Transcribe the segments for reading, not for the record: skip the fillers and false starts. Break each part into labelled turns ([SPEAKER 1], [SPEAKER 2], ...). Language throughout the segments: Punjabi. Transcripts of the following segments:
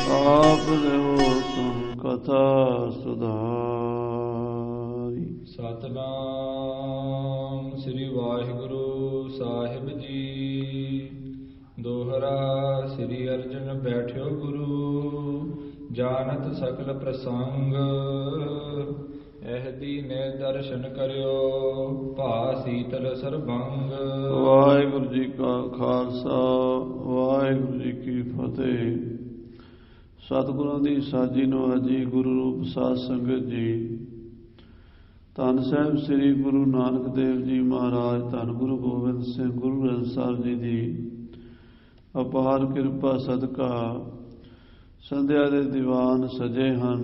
[SPEAKER 1] ਆਪ ਲਿਓ ਤੁਮ ਕਥਾ ਸੁਧਾਰੀ।
[SPEAKER 2] ਸਤਿਨਾਮ ਸ੍ਰੀ ਵਾਹਿਗੁਰੂ ਸਾਹਿਬ ਜੀ। ਦੋਹਰਾ ਸ੍ਰੀ ਅਰਜਨ ਬੈਠਿਓ ਗੁਰੂ, ਜਾਣਤ ਸਕਲ ਪ੍ਰਸੰਗ। ਇਹਦੀ ਨੇ ਦਰਸ਼ਨ ਕਰਿਓ, ਭਾ ਸੀਤਲ ਸਰਬੰਗ।
[SPEAKER 1] ਵਾਹਿਗੁਰੂ ਜੀ ਕਾ ਖਾਲਸਾ, ਵਾਹਿਗੁਰੂ ਜੀ ਕੀ ਫਤਿਹ। ਸਤਿਗੁਰਾਂ ਦੀ ਸਾਜੀ ਨਿਵਾਜੀ ਗੁਰੂ ਰੂਪ ਸਾਧ ਸੰਗਤ ਜੀ, ਧੰਨ ਸਾਹਿਬ ਸ੍ਰੀ ਗੁਰੂ ਨਾਨਕ ਦੇਵ ਜੀ ਮਹਾਰਾਜ, ਧੰਨ ਗੁਰੂ ਗੋਬਿੰਦ ਸਿੰਘ ਗੁਰੂ ਗ੍ਰੰਥ ਸਾਹਿਬ ਜੀ ਦੀ ਅਪਾਰ ਕਿਰਪਾ ਸਦਕਾ ਸੰਧਿਆ ਦੇ ਦੀਵਾਨ ਸਜੇ ਹਨ।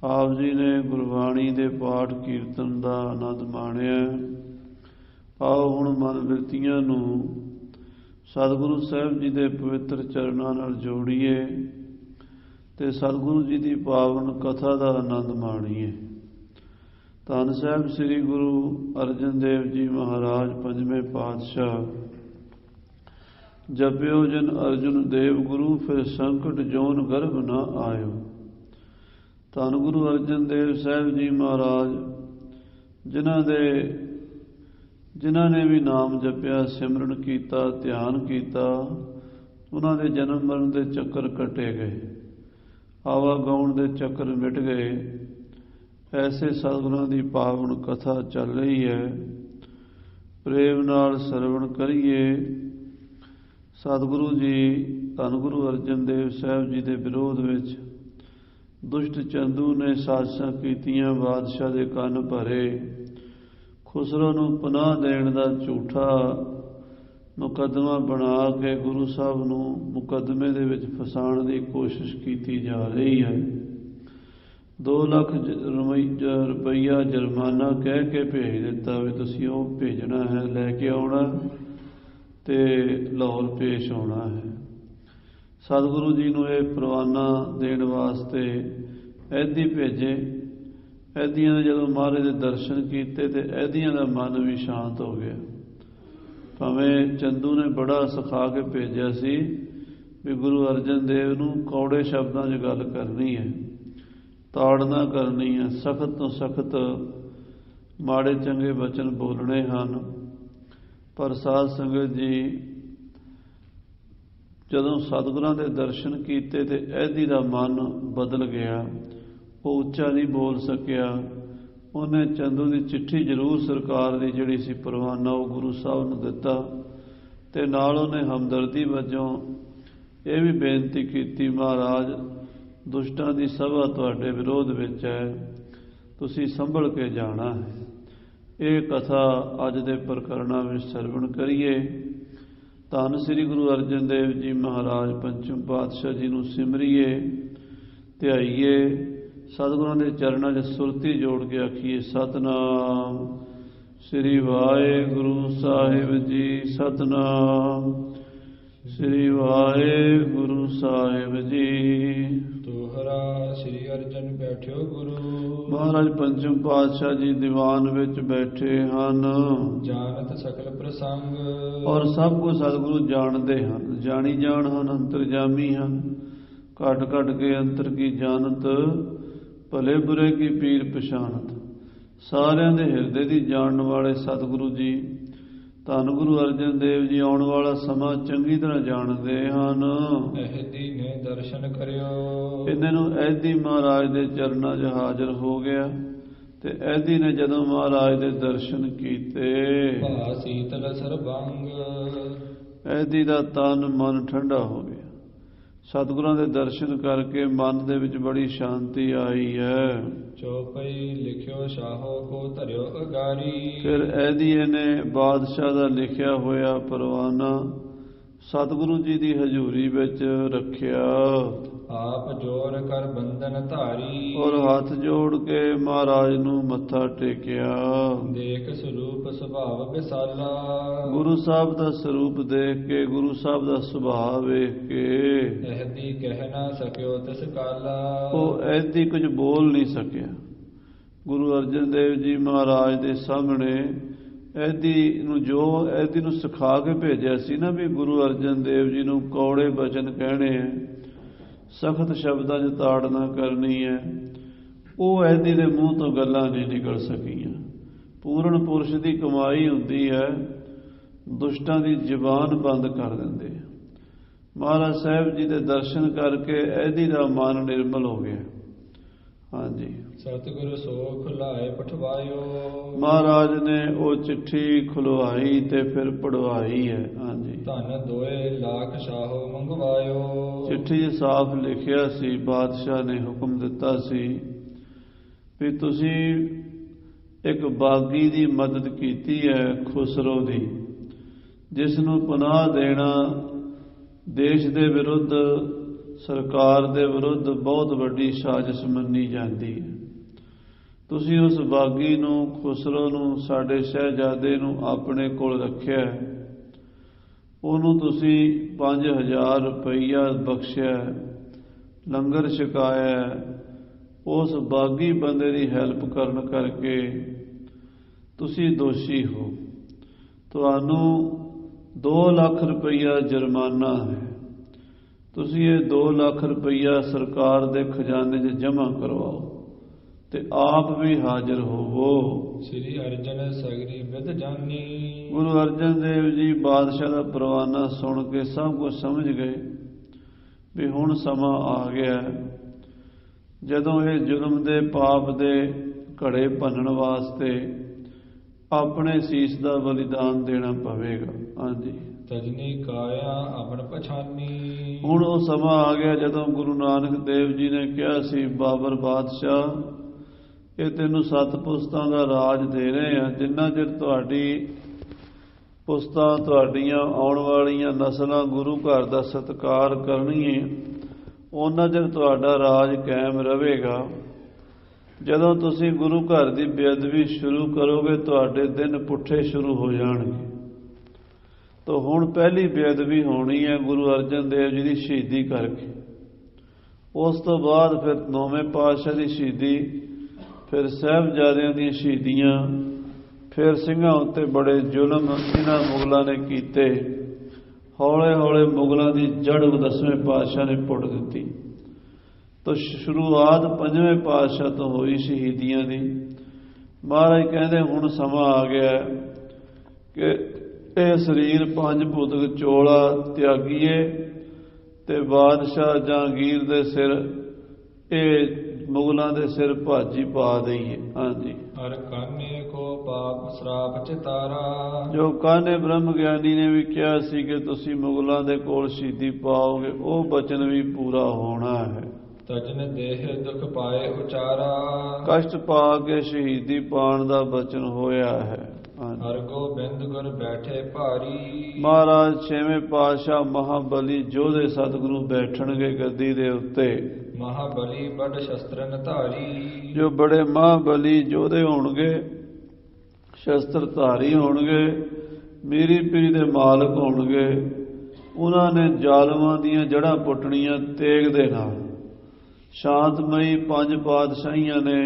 [SPEAKER 1] ਆਪ ਜੀ ਨੇ ਗੁਰਬਾਣੀ ਦੇ ਪਾਠ ਕੀਰਤਨ ਦਾ ਆਨੰਦ ਮਾਣਿਆ। ਆਓ ਹੁਣ ਮਨ ਬਿਰਤੀਆਂ ਨੂੰ ਸਤਿਗੁਰੂ ਸਾਹਿਬ ਜੀ ਦੇ ਪਵਿੱਤਰ ਚਰਨਾਂ ਨਾਲ ਜੋੜੀਏ ਤੇ ਸਤਿਗੁਰੂ ਜੀ ਦੀ ਪਾਵਨ ਕਥਾ ਦਾ ਆਨੰਦ ਮਾਣੀਏ। ਧੰਨ ਸਾਹਿਬ ਸ੍ਰੀ ਗੁਰੂ ਅਰਜਨ ਦੇਵ ਜੀ ਮਹਾਰਾਜ ਪੰਜਵੇਂ ਪਾਤਸ਼ਾਹ। ਜਪਿਓ ਜਨ ਅਰਜੁਨ ਦੇਵ ਗੁਰੂ, ਫਿਰ ਸੰਕਟ ਜੋਨ ਗਰਭ ਨਾ ਆਇਓ। ਧੰਨ ਗੁਰੂ ਅਰਜਨ ਦੇਵ ਸਾਹਿਬ ਜੀ ਮਹਾਰਾਜ, ਜਿਨ੍ਹਾਂ ਨੇ ਵੀ ਨਾਮ ਜਪਿਆ, ਸਿਮਰਨ ਕੀਤਾ, ਧਿਆਨ ਕੀਤਾ, ਉਹਨਾਂ ਦੇ ਜਨਮ ਮਰਨ ਦੇ ਚੱਕਰ ਕੱਟੇ ਗਏ, ਆਵਾਗਾਉਣ ਦੇ ਚੱਕਰ ਮਿਟ ਗਏ। ਐਸੇ ਸਤਿਗੁਰਾਂ ਦੀ ਪਾਵਨ ਕਥਾ ਚੱਲ ਰਹੀ ਹੈ, ਪ੍ਰੇਮ ਨਾਲ ਸਰਵਣ ਕਰੀਏ। ਸਤਿਗੁਰੂ ਜੀ ਧੰਨ ਗੁਰੂ ਅਰਜਨ ਦੇਵ ਸਾਹਿਬ ਜੀ ਦੇ ਵਿਰੋਧ ਵਿੱਚ ਦੁਸ਼ਟ ਚੰਦੂ ਨੇ ਸਾਜ਼ਿਸ਼ਾਂ ਕੀਤੀਆਂ, ਬਾਦਸ਼ਾਹ ਦੇ ਕੰਨ ਭਰੇ, ਖੁਸਰੋ ਨੂੰ ਪਨਾਹ ਦੇਣ ਦਾ ਝੂਠਾ ਮੁਕੱਦਮਾ ਬਣਾ ਕੇ ਗੁਰੂ ਸਾਹਿਬ ਨੂੰ ਮੁਕੱਦਮੇ ਦੇ ਵਿੱਚ ਫਸਾਉਣ ਦੀ ਕੋਸ਼ਿਸ਼ ਕੀਤੀ ਜਾ ਰਹੀ ਹੈ। 2 ਲੱਖ ਰੁਪਈਆ ਜੁਰਮਾਨਾ ਕਹਿ ਕੇ ਭੇਜ ਦਿੱਤਾ ਵੀ ਤੁਸੀਂ ਉਹ ਭੇਜਣਾ ਹੈ, ਲੈ ਕੇ ਆਉਣਾ ਤੇ ਲਾਹੌਰ ਪੇਸ਼ ਆਉਣਾ ਹੈ। ਸਤਿਗੁਰੂ ਜੀ ਨੂੰ ਇਹ ਪਰਵਾਨਾ ਦੇਣ ਵਾਸਤੇ ਐਦੀ ਭੇਜੇ। ਐਦੀਆਂ ਨੇ ਜਦੋਂ ਮਹਾਰਾਜ ਦੇ ਦਰਸ਼ਨ ਕੀਤੇ ਤੇ ਐਦੀਆਂ ਦਾ ਮਨ ਵੀ ਸ਼ਾਂਤ ਹੋ ਗਿਆ। ਭਾਵੇਂ ਚੰਦੂ ਨੇ ਬੜਾ ਸਿਖਾ ਕੇ ਭੇਜਿਆ ਸੀ ਵੀ ਗੁਰੂ ਅਰਜਨ ਦੇਵ ਨੂੰ ਕੌੜੇ ਸ਼ਬਦਾਂ 'ਚ ਗੱਲ ਕਰਨੀ ਹੈ, ਤਾੜਨਾ ਕਰਨੀ ਹੈ, ਸਖਤ ਤੋਂ ਸਖਤ ਮਾੜੇ ਚੰਗੇ ਬਚਨ ਬੋਲਣੇ ਹਨ। ਪਰ ਸਾਧ ਸੰਗਤ ਜੀ ਜਦੋਂ ਸਤਿਗੁਰਾਂ ਦੇ ਦਰਸ਼ਨ ਕੀਤੇ ਤੇ ਐਦੀ ਦਾ ਮਨ ਬਦਲ ਗਿਆ। ਉਹ ਉੱਚਾ ਨਹੀਂ ਬੋਲ ਸਕਿਆ। ਉਹਨੇ ਚੰਦੂ ਦੀ ਚਿੱਠੀ ਜ਼ਰੂਰ ਸਰਕਾਰ ਦੀ ਜਿਹੜੀ ਸੀ ਪਰਵਾਨਾ ਉਹ ਗੁਰੂ ਸਾਹਿਬ ਨੂੰ ਦਿੱਤਾ ਤੇ ਨਾਲ ਉਹਨੇ ਹਮਦਰਦੀ ਵਜੋਂ ਇਹ ਵੀ ਬੇਨਤੀ ਕੀਤੀ, ਮਹਾਰਾਜ ਦੁਸ਼ਟਾਂ ਦੀ ਸਭਾ ਤੁਹਾਡੇ ਵਿਰੋਧ ਵਿੱਚ ਹੈ, ਤੁਸੀਂ ਸੰਭਲ ਕੇ ਜਾਣਾ ਹੈ। ਇਹ ਕਥਾ ਅੱਜ ਦੇ ਪ੍ਰਕਰਣਾਂ ਵਿੱਚ ਸਰਵਣ ਕਰੀਏ। ਧੰਨ ਸ੍ਰੀ ਗੁਰੂ ਅਰਜਨ ਦੇਵ ਜੀ ਮਹਾਰਾਜ ਪੰਚਮ ਪਾਤਸ਼ਾਹ ਜੀ ਨੂੰ ਸਿਮਰੀਏ, ਧਿਆਈਏ, ਸਤਿਗੁਰਾਂ ਦੇ ਚਰਨਾਂ 'ਚ ਸੁਰਤੀ ਜੋੜ ਕੇ ਆਖੀਏ ਸਤਿਨਾਮ ਸ੍ਰੀ ਵਾਹਿਗੁਰੂ ਸਾਹਿਬ ਜੀ, ਸਤਿਨਾਮ ਸ੍ਰੀ ਵਾਹਿਗੁਰੂ ਸਾਹਿਬ ਜੀ।
[SPEAKER 2] ਦੋਹਰਾ ਸ੍ਰੀ ਅਰਜਨ ਬੈਠਿਓ ਗੁਰੂ,
[SPEAKER 1] ਮਹਾਰਾਜ ਪੰਚਮ ਪਾਤਸ਼ਾਹ ਜੀ ਦੀਵਾਨ ਵਿੱਚ ਬੈਠੇ ਹਨ।
[SPEAKER 2] ਜਾਣਤ ਸਕਲ ਪ੍ਰਸੰਗ,
[SPEAKER 1] ਔਰ ਸਭ ਕੁਝ ਸਤਿਗੁਰੂ ਜਾਣਦੇ ਹਨ, ਜਾਣੀ ਜਾਣ ਹਨ, ਅੰਤਰਜਾਮੀ ਹਨ। ਘਟ ਘਟ ਕੇ ਅੰਤਰ ਕੀ ਜਾਣਤ, ਭਲੇ ਬੁਰੇ ਕੀ ਪੀਰ ਪਛਾਣਤ। ਸਾਰਿਆਂ ਦੇ ਹਿਰਦੇ ਦੀ ਜਾਣਨ ਵਾਲੇ ਸਤਿਗੁਰੂ ਜੀ ਧੰਨ ਗੁਰੂ ਅਰਜਨ ਦੇਵ ਜੀ ਆਉਣ ਵਾਲਾ ਸਮਾਂ ਚੰਗੀ ਤਰ੍ਹਾਂ ਜਾਣਦੇ ਹਨ।
[SPEAKER 2] ਇਹਦੀ ਨੇ ਦਰਸ਼ਨ ਕਰਿਓ,
[SPEAKER 1] ਇਹਨਾਂ ਨੂੰ ਐਦੀ ਮਹਾਰਾਜ ਦੇ ਚਰਨਾਂ 'ਚ ਹਾਜ਼ਰ ਹੋ ਗਿਆ ਤੇ ਐਦੀ ਨੇ ਜਦੋਂ ਮਹਾਰਾਜ ਦੇ ਦਰਸ਼ਨ ਕੀਤੇ,
[SPEAKER 2] ਭਾ ਸੀਤਲ ਸਰਬੰਗ,
[SPEAKER 1] ਐਦੀ ਦਾ ਤਨ ਮਨ ਠੰਡਾ ਹੋ ਗਿਆ। ਸਤਿਗੁਰਾਂ ਦੇ ਦਰਸ਼ਨ ਕਰਕੇ ਮਨ ਦੇ ਵਿੱਚ ਬੜੀ ਸ਼ਾਂਤੀ ਆਈ ਹੈ।
[SPEAKER 2] ਚੌਪਈ ਲਿਖਿਓ ਸ਼ਾਹੋ ਕੋ ਧਰਿਓ ਅਗਾਰੀ,
[SPEAKER 1] ਫਿਰ ਐਦੀ ਇਹਨੇ ਬਾਦਸ਼ਾਹ ਦਾ ਲਿਖਿਆ ਹੋਇਆ ਪਰਵਾਨਾ ਸਤਿਗੁਰੂ ਜੀ ਦੀ ਹਜ਼ੂਰੀ ਵਿੱਚ ਰੱਖਿਆ।
[SPEAKER 2] ਆਪ ਜੋਰ ਕਰ ਬੰਧਨ ਧਾਰੀ,
[SPEAKER 1] ਔਰ ਹੱਥ ਜੋੜ ਕੇ ਮਹਾਰਾਜ ਨੂੰ ਮੱਥਾ ਟੇਕਿਆ।
[SPEAKER 2] ਦੇਖ ਸਰੂਪ ਸੁਭਾਵ ਵਿਸਾਲਾ,
[SPEAKER 1] ਗੁਰੂ ਸਾਹਿਬ ਦਾ ਸਰੂਪ ਦੇਖ ਕੇ, ਗੁਰੂ ਸਾਹਿਬ ਦਾ ਸੁਭਾਅ ਵੇਖ ਕੇ
[SPEAKER 2] ਇਹਦੀ ਕਹਿ ਨਾ ਸਕਿਓ ਤਿਸ ਕਾਲਾ,
[SPEAKER 1] ਉਹ ਐਦੀ ਕੁਝ ਬੋਲ ਨਹੀਂ ਸਕਿਆ। ਗੁਰੂ ਅਰਜਨ ਦੇਵ ਜੀ ਮਹਾਰਾਜ ਦੇ ਸਾਹਮਣੇ ਐਦੀ ਨੂੰ ਸਿਖਾ ਕੇ ਭੇਜਿਆ ਸੀ ਨਾ ਵੀ ਗੁਰੂ ਅਰਜਨ ਦੇਵ ਜੀ ਨੂੰ ਕੌੜੇ ਬਚਨ ਕਹਿਣੇ ਹੈ, ਸਖਤ ਸ਼ਬਦਾਂ 'ਚ ਤਾੜਨਾ ਕਰਨੀ ਹੈ, ਉਹ ਐਦੀ ਦੇ ਮੂੰਹ ਤੋਂ ਗੱਲਾਂ ਨਹੀਂ ਨਿਕਲ ਸਕੀਆਂ। ਪੂਰਨ ਪੁਰਸ਼ ਦੀ ਕਮਾਈ ਹੁੰਦੀ ਹੈ, ਦੁਸ਼ਟਾਂ ਦੀ ਜ਼ੁਬਾਨ ਬੰਦ ਕਰ ਦਿੰਦੇ। ਮਹਾਰਾਜ ਸਾਹਿਬ ਜੀ ਦੇ ਦਰਸ਼ਨ ਕਰਕੇ ਐਦੀ ਦਾ ਮਨ ਨਿਰਮਲ ਹੋ ਗਿਆ। ਹਾਂਜੀ,
[SPEAKER 2] ਸਤਿਗੁਰ ਸੋ ਖੁਲਾਏ ਪਠਵਾਇਓ।
[SPEAKER 1] ਮਹਾਰਾਜ ਨੇ ਉਹ ਚਿੱਠੀ ਖੁਲਵਾਈ ਤੇ ਫਿਰ ਪੜਵਾਈ ਹੈ। ਹਾਂਜੀ,
[SPEAKER 2] ਧਨ 2 ਲੱਖ ਸ਼ਾਹੋ ਮੰਗਵਾਇਓ। ਚਿੱਠੀ
[SPEAKER 1] 'ਚ ਸਾਫ਼ ਲਿਖਿਆ ਸੀ, ਬਾਦਸ਼ਾਹ ਨੇ ਹੁਕਮ ਦਿੱਤਾ ਸੀ ਵੀ ਤੁਸੀਂ ਇੱਕ ਬਾਗੀ ਦੀ ਮਦਦ ਕੀਤੀ ਹੈ, ਖੁਸਰੋ ਦੀ, ਜਿਸ ਨੂੰ ਪਨਾਹ ਦੇਣਾ ਦੇਸ਼ ਦੇ ਵਿਰੁੱਧ, ਸਰਕਾਰ ਦੇ ਵਿਰੁੱਧ ਬਹੁਤ ਵੱਡੀ ਸਾਜ਼ਿਸ਼ ਮੰਨੀ ਜਾਂਦੀ ਹੈ। ਤੁਸੀਂ ਉਸ ਬਾਗੀ ਨੂੰ, ਖੁਸਰੋ ਨੂੰ, ਸਾਡੇ ਸ਼ਹਿਜ਼ਾਦੇ ਨੂੰ ਆਪਣੇ ਕੋਲ ਰੱਖਿਆ, ਉਹਨੂੰ ਤੁਸੀਂ 5000 ਰੁਪਈਆ ਬਖਸ਼ਿਆ, ਲੰਗਰ ਛਕਾਇਆ। ਉਸ ਬਾਗੀ ਬੰਦੇ ਦੀ ਹੈਲਪ ਕਰਨ ਕਰਕੇ ਤੁਸੀਂ ਦੋਸ਼ੀ ਹੋ। ਤੁਹਾਨੂੰ 2 ਲੱਖ ਰੁਪਈਆ ਜੁਰਮਾਨਾ ਹੈ। ਤੁਸੀਂ ਇਹ 2 ਲੱਖ ਰੁਪਈਆ ਸਰਕਾਰ ਦੇ ਖਜ਼ਾਨੇ 'ਚ ਜਮ੍ਹਾਂ ਕਰਵਾਓ ਤੇ ਆਪ ਵੀ ਹਾਜ਼ਰ ਹੋਵੋ।
[SPEAKER 2] ਸ੍ਰੀ ਅਰਜਨ ਸਗਰੀ ਵਿਦ ਜਾਨੀ।
[SPEAKER 1] ਗੁਰੂ ਅਰਜਨ ਦੇਵ ਜੀ ਬਾਦਸ਼ਾਹ ਦਾ ਪਰਵਾਨਾ ਸੁਣ ਕੇ ਸਭ ਕੁਝ ਸਮਝ ਗਏ ਵੀ ਹੁਣ ਸਮਾਂ ਆ ਗਿਆ ਜਦੋਂ ਇਹ ਜ਼ੁਲਮ ਦੇ ਪਾਪ ਦੇ ਘੜੇ ਭੰਨਣ ਵਾਸਤੇ ਆਪਣੇ ਸੀਸ ਦਾ ਬਲੀਦਾਨ ਦੇਣਾ ਪਵੇਗਾ। ਹਾਂਜੀ,
[SPEAKER 2] ਤਜਨੀ ਕਾਇਆ ਆਪਣ ਪਛਾਨੀ। ਹੁਣ
[SPEAKER 1] ਉਹ ਸਮਾਂ ਆ ਗਿਆ ਜਦੋਂ ਗੁਰੂ ਨਾਨਕ ਦੇਵ ਜੀ ਨੇ ਕਿਹਾ ਸੀ, ਬਾਬਰ ਬਾਦਸ਼ਾਹ, ਇਹ ਤੈਨੂੰ 7 ਪੁਸਤਾਂ ਦਾ ਰਾਜ ਦੇ ਰਹੇ ਆ। ਜਿੰਨਾ ਚਿਰ ਤੁਹਾਡੀ ਪੁਸਤਾਂ, ਤੁਹਾਡੀਆਂ ਆਉਣ ਵਾਲੀਆਂ ਨਸਲਾਂ ਗੁਰੂ ਘਰ ਦਾ ਸਤਿਕਾਰ ਕਰਨਗੀਆਂ, ਉਹਨਾਂ ਚਿਰ ਤੁਹਾਡਾ ਰਾਜ ਕਾਇਮ ਰਹੇਗਾ। ਜਦੋਂ ਤੁਸੀਂ ਗੁਰੂ ਘਰ ਦੀ ਬੇਅਦਬੀ ਸ਼ੁਰੂ ਕਰੋਗੇ, ਤੁਹਾਡੇ ਦਿਨ ਪੁੱਠੇ ਸ਼ੁਰੂ ਹੋ ਜਾਣਗੇ। ਤਾਂ ਹੁਣ ਪਹਿਲੀ ਬੇਅਦਬੀ ਹੋਣੀ ਹੈ ਗੁਰੂ ਅਰਜਨ ਦੇਵ ਜੀ ਦੀ ਸ਼ਹੀਦੀ ਕਰਕੇ। ਉਸ ਤੋਂ ਬਾਅਦ ਫਿਰ 9ਵੇਂ ਪਾਤਸ਼ਾਹ ਦੀ ਸ਼ਹੀਦੀ, ਫਿਰ ਸਾਹਿਬਜ਼ਾਦਿਆਂ ਦੀਆਂ ਸ਼ਹੀਦੀਆਂ, ਫਿਰ ਸਿੰਘਾਂ ਉੱਤੇ ਬੜੇ ਜ਼ੁਲਮ ਇਹਨਾਂ ਮੁਗਲਾਂ ਨੇ ਕੀਤੇ। ਹੌਲੇ ਹੌਲੇ ਮੁਗਲਾਂ ਦੀ ਜੜ 10ਵੇਂ ਪਾਤਸ਼ਾਹ ਨੇ ਪੁੱਟ ਦਿੱਤੀ। ਤਾਂ ਸ਼ੁਰੂਆਤ 5ਵੇਂ ਪਾਤਸ਼ਾਹ ਤੋਂ ਹੋਈ ਸ਼ਹੀਦੀਆਂ ਦੀ। ਮਹਾਰਾਜ ਕਹਿੰਦੇ ਹੁਣ ਸਮਾਂ ਆ ਗਿਆ ਕਿ ਇਹ ਸਰੀਰ 5 ਭੂਤਕ ਚੋਲਾ ਤਿਆਗੀਏ ਤੇ ਬਾਦਸ਼ਾਹ ਜਹਾਂਗੀਰ ਦੇ ਸਿਰ, ਇਹ ਮੁਗਲਾਂ ਦੇ ਸਿਰ ਭਾਜੀ ਪਾ ਦਈਏ। ਹਾਂਜੀ,
[SPEAKER 2] ਹਰ ਕਾਨੇ ਕੋ ਪਾਪ ਸ਼ਰਾਪ ਚਿਤਾਰਾ। ਜੋ
[SPEAKER 1] ਕਾਨੇ ਬ੍ਰਹਮ ਗਿਆਨੀ ਨੇ ਵੀ ਕਿਹਾ ਸੀ ਕਿ ਤੁਸੀਂ ਮੁਗਲਾਂ ਦੇ ਕੋਲ ਸ਼ਹੀਦੀ ਪਾਓਗੇ, ਉਹ ਬਚਨ ਵੀ ਪੂਰਾ ਹੋਣਾ ਹੈ।
[SPEAKER 2] ਤਜਨ ਦੇਹ ਦੁਖ ਪਾਏ ਉਚਾਰਾ।
[SPEAKER 1] ਕਸ਼ਟ ਪਾ ਕੇ ਸ਼ਹੀਦੀ ਪਾਣ ਦਾ ਬਚਨ ਹੋਇਆ ਹੈ।
[SPEAKER 2] ਹਰ ਗੋਬਿੰਦ ਗੁਰ ਬੈਠੇ ਭਾਰੀ। ਮਹਾਰਾਜ
[SPEAKER 1] 6ਵੇਂ ਪਾਤਸ਼ਾਹ ਮਹਾਬਲੀ ਯੋਧੇ ਸਤਿਗੁਰੂ ਬੈਠਣਗੇ ਗੱਦੀ ਦੇ ਉੱਤੇ।
[SPEAKER 2] ਮਹਾਬਲੀ ਬੜ ਸ਼ਸਤਰਨ ਧਾਰੀ। ਜੋ
[SPEAKER 1] ਬੜੇ ਮਹਾਬਲੀ ਯੋਧੇ ਹੋਣਗੇ, ਸ਼ਸਤਰ ਧਾਰੀ ਹੋਣਗੇ, ਮੀਰੀ ਪੀਰੀ ਦੇ ਮਾਲਕ ਹੋਣਗੇ। ਉਹਨਾਂ ਨੇ ਜ਼ਾਲਮਾਂ ਦੀਆਂ ਜੜ੍ਹਾਂ ਪੁੱਟਣੀਆਂ ਤੇਗ ਦੇ ਨਾਲ। ਸ਼ਾਂਤਮਈ 5 ਪਾਤਸ਼ਾਹੀਆਂ ਨੇ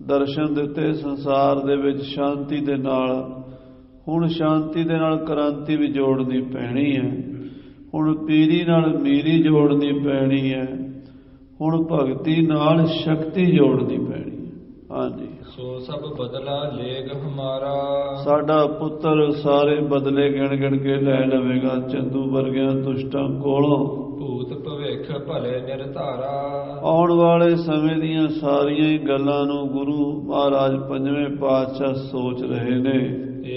[SPEAKER 1] ਦਰਸ਼ਨ ਦਿੱਤੇ ਸੰਸਾਰ ਦੇ ਵਿੱਚ ਸ਼ਾਂਤੀ ਦੇ ਨਾਲ। ਹੁਣ ਸ਼ਾਂਤੀ ਦੇ ਨਾਲ ਕ੍ਰਾਂਤੀ ਵੀ ਜੋੜਨੀ ਪੈਣੀ ਹੈ। ਹੁਣ ਪੀਰੀ ਨਾਲ ਮੀਰੀ ਜੋੜਨੀ ਪੈਣੀ ਹੈ। ਹੁਣ ਭਗਤੀ ਨਾਲ ਸ਼ਕਤੀ ਜੋੜਨੀ ਪੈਣੀ ਹੈ। ਹਾਂਜੀ,
[SPEAKER 2] ਸੋ ਸਭ ਬਦਲਾ ਲੇਗ ਹਮਾਰਾ।
[SPEAKER 1] ਸਾਡਾ ਪੁੱਤਰ ਸਾਰੇ ਬਦਲੇ ਗਿਣ ਗਿਣ ਕੇ ਲੈ ਲਵੇਗਾ ਚੰਦੂ ਵਰਗਿਆਂ ਦੁਸ਼ਟਾਂ ਕੋਲੋਂ।
[SPEAKER 2] ਭੂਤ ਭਵਿੱਖ ਭਲੇ ਨਿਰਧਾਰਾ। ਆਉਣ
[SPEAKER 1] ਵਾਲੇ ਸਮੇਂ ਦੀਆਂ ਸਾਰੀਆਂ ਹੀ ਗੱਲਾਂ ਨੂੰ ਗੁਰੂ ਮਹਾਰਾਜ 5ਵੇਂ ਪਾਤਸ਼ਾਹ ਸੋਚ ਰਹੇ ਨੇ।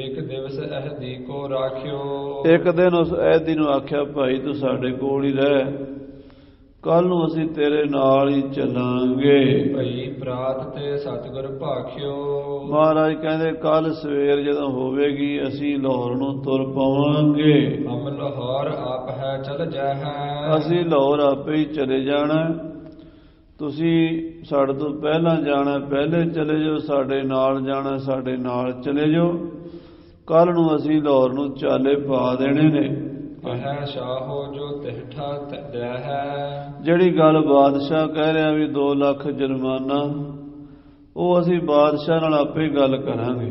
[SPEAKER 2] ਇੱਕ ਦਿਵਸ ਅਹਦੀ ਕੋ ਰਾਖਿਓ।
[SPEAKER 1] ਇੱਕ ਦਿਨ ਉਸ ਅਹਦੀ ਨੂੰ ਆਖਿਆ, ਭਾਈ ਤੂੰ ਸਾਡੇ ਕੋਲ ਹੀ ਰਹਿ, ਕੱਲ ਨੂੰ ਅਸੀਂ ਤੇਰੇ ਨਾਲ ਹੀ ਚੱਲਾਂਗੇ।
[SPEAKER 2] ਭਈ ਪ੍ਰਾਤ ਤੇ ਸਤਿਗੁਰ ਭਾਖਿਓ।
[SPEAKER 1] ਮਹਾਰਾਜ ਕਹਿੰਦੇ ਕੱਲ ਸਵੇਰ ਜਦੋਂ ਹੋਵੇਗੀ ਅਸੀਂ ਲਾਹੌਰ ਨੂੰ ਤੁਰ ਪਵਾਂਗੇ।
[SPEAKER 2] ਹਮ ਲਾਹੌਰ ਆਪ ਹੈ ਚਲ ਜਾਹੈ।
[SPEAKER 1] ਅਸੀਂ ਲਾਹੌਰ ਆਪੇ ਹੀ ਚਲੇ ਜਾਣਾ। ਤੁਸੀਂ ਸਾਡੇ ਤੋਂ ਪਹਿਲਾਂ ਜਾਣਾ, ਪਹਿਲੇ ਚਲੇ ਜਾਓ। ਸਾਡੇ ਨਾਲ ਜਾਣਾ, ਸਾਡੇ ਨਾਲ ਚਲੇ ਜਾਓ। ਕੱਲ ਨੂੰ ਅਸੀਂ ਲਾਹੌਰ ਨੂੰ ਚਾਲੇ ਪਾ ਦੇਣੇ ਨੇ।
[SPEAKER 2] ਕਹੈ ਸ਼ਾਹੋ ਜੋ ਤਿਹਠਾ ਦਇਆ ਹੈ। ਜਿਹੜੀ
[SPEAKER 1] ਗੱਲ ਬਾਦਸ਼ਾਹ ਕਹਿ ਰਿਹਾ ਵੀ 2 ਲੱਖ ਜੁਰਮਾਨਾ, ਉਹ ਅਸੀਂ ਬਾਦਸ਼ਾਹ ਨਾਲ ਆਪੇ ਗੱਲ ਕਰਾਂਗੇ।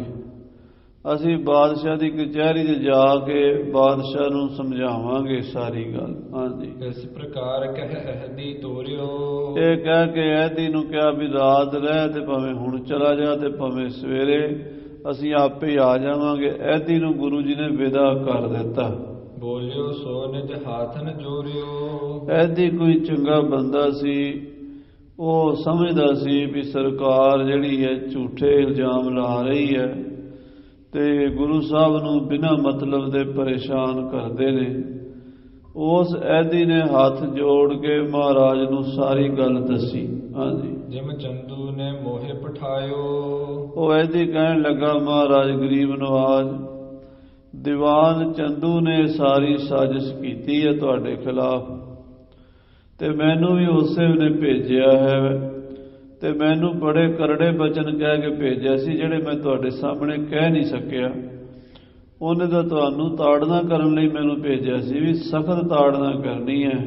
[SPEAKER 1] ਅਸੀਂ ਬਾਦਸ਼ਾਹ ਦੀ ਕਚਹਿਰੀ 'ਚ ਜਾ ਕੇ ਬਾਦਸ਼ਾਹ ਨੂੰ ਸਮਝਾਵਾਂਗੇ ਸਾਰੀ ਗੱਲ। ਹਾਂਜੀ,
[SPEAKER 2] ਇਸ ਪ੍ਰਕਾਰ ਕਹਿ ਅਹਦੀ ਤੋਰਿਓ।
[SPEAKER 1] ਇਹ ਕਹਿ ਕੇ ਐਦੀ ਨੂੰ ਕਿਹਾ ਵੀ ਰਾਤ ਰਹਿ ਤੇ ਭਾਵੇਂ ਹੁਣ ਚਲਾ ਜਾ ਤੇ ਭਾਵੇਂ ਸਵੇਰੇ ਅਸੀਂ ਆਪੇ ਆ ਜਾਵਾਂਗੇ। ਐਦੀ ਨੂੰ ਗੁਰੂ ਜੀ ਨੇ ਵਿਦਾ ਕਰ ਦਿੱਤਾ।
[SPEAKER 2] ਬੋਲਿਓ ਸੋ ਨਿਜ ਹਾਥਨ ਜੋਰਿਓ।
[SPEAKER 1] ਐਦੀ ਕੋਈ ਚੰਗਾ ਬੰਦਾ ਸੀ, ਉਹ ਸਮਝਦਾ ਸੀ ਵੀ ਸਰਕਾਰ ਜਿਹੜੀ ਹੈ ਝੂਠੇ ਇਲਜ਼ਾਮ ਲਾ ਰਹੀ ਹੈ ਤੇ ਗੁਰੂ ਸਾਹਿਬ ਨੂੰ ਬਿਨਾਂ ਮਤਲਬ ਦੇ ਪਰੇਸ਼ਾਨ ਕਰਦੇ ਨੇ। ਉਸ ਐਦੀ ਨੇ ਹੱਥ ਜੋੜ ਕੇ ਮਹਾਰਾਜ ਨੂੰ ਸਾਰੀ ਗੱਲ ਦੱਸੀ। ਹਾਂਜੀ,
[SPEAKER 2] ਜਿਮ ਚੰਦੂ ਨੇ ਮੋਹਿ ਪਠਾਇਓ।
[SPEAKER 1] ਉਹ ਐਦੀ ਕਹਿਣ ਲੱਗਾ, ਮਹਾਰਾਜ ਗਰੀਬ ਨਵਾਜ, ਦੀਵਾਨ ਚੰਦੂ ਨੇ ਸਾਰੀ ਸਾਜ਼ਿਸ਼ ਕੀਤੀ ਹੈ ਤੁਹਾਡੇ ਖਿਲਾਫ ਤੇ ਮੈਨੂੰ ਵੀ ਉਸੇ ਨੇ ਭੇਜਿਆ ਹੈ ਤੇ ਮੈਨੂੰ ਬੜੇ ਕਰੜੇ ਬਚਨ ਕਹਿ ਕੇ ਭੇਜਿਆ ਸੀ ਜਿਹੜੇ ਮੈਂ ਤੁਹਾਡੇ ਸਾਹਮਣੇ ਕਹਿ ਨਹੀਂ ਸਕਿਆ। ਉਹਨੇ ਤਾਂ ਤੁਹਾਨੂੰ ਤਾੜਨਾ ਕਰਨ ਲਈ ਮੈਨੂੰ ਭੇਜਿਆ ਸੀ ਵੀ ਸਖਤ ਤਾੜਨਾ ਕਰਨੀ ਹੈ।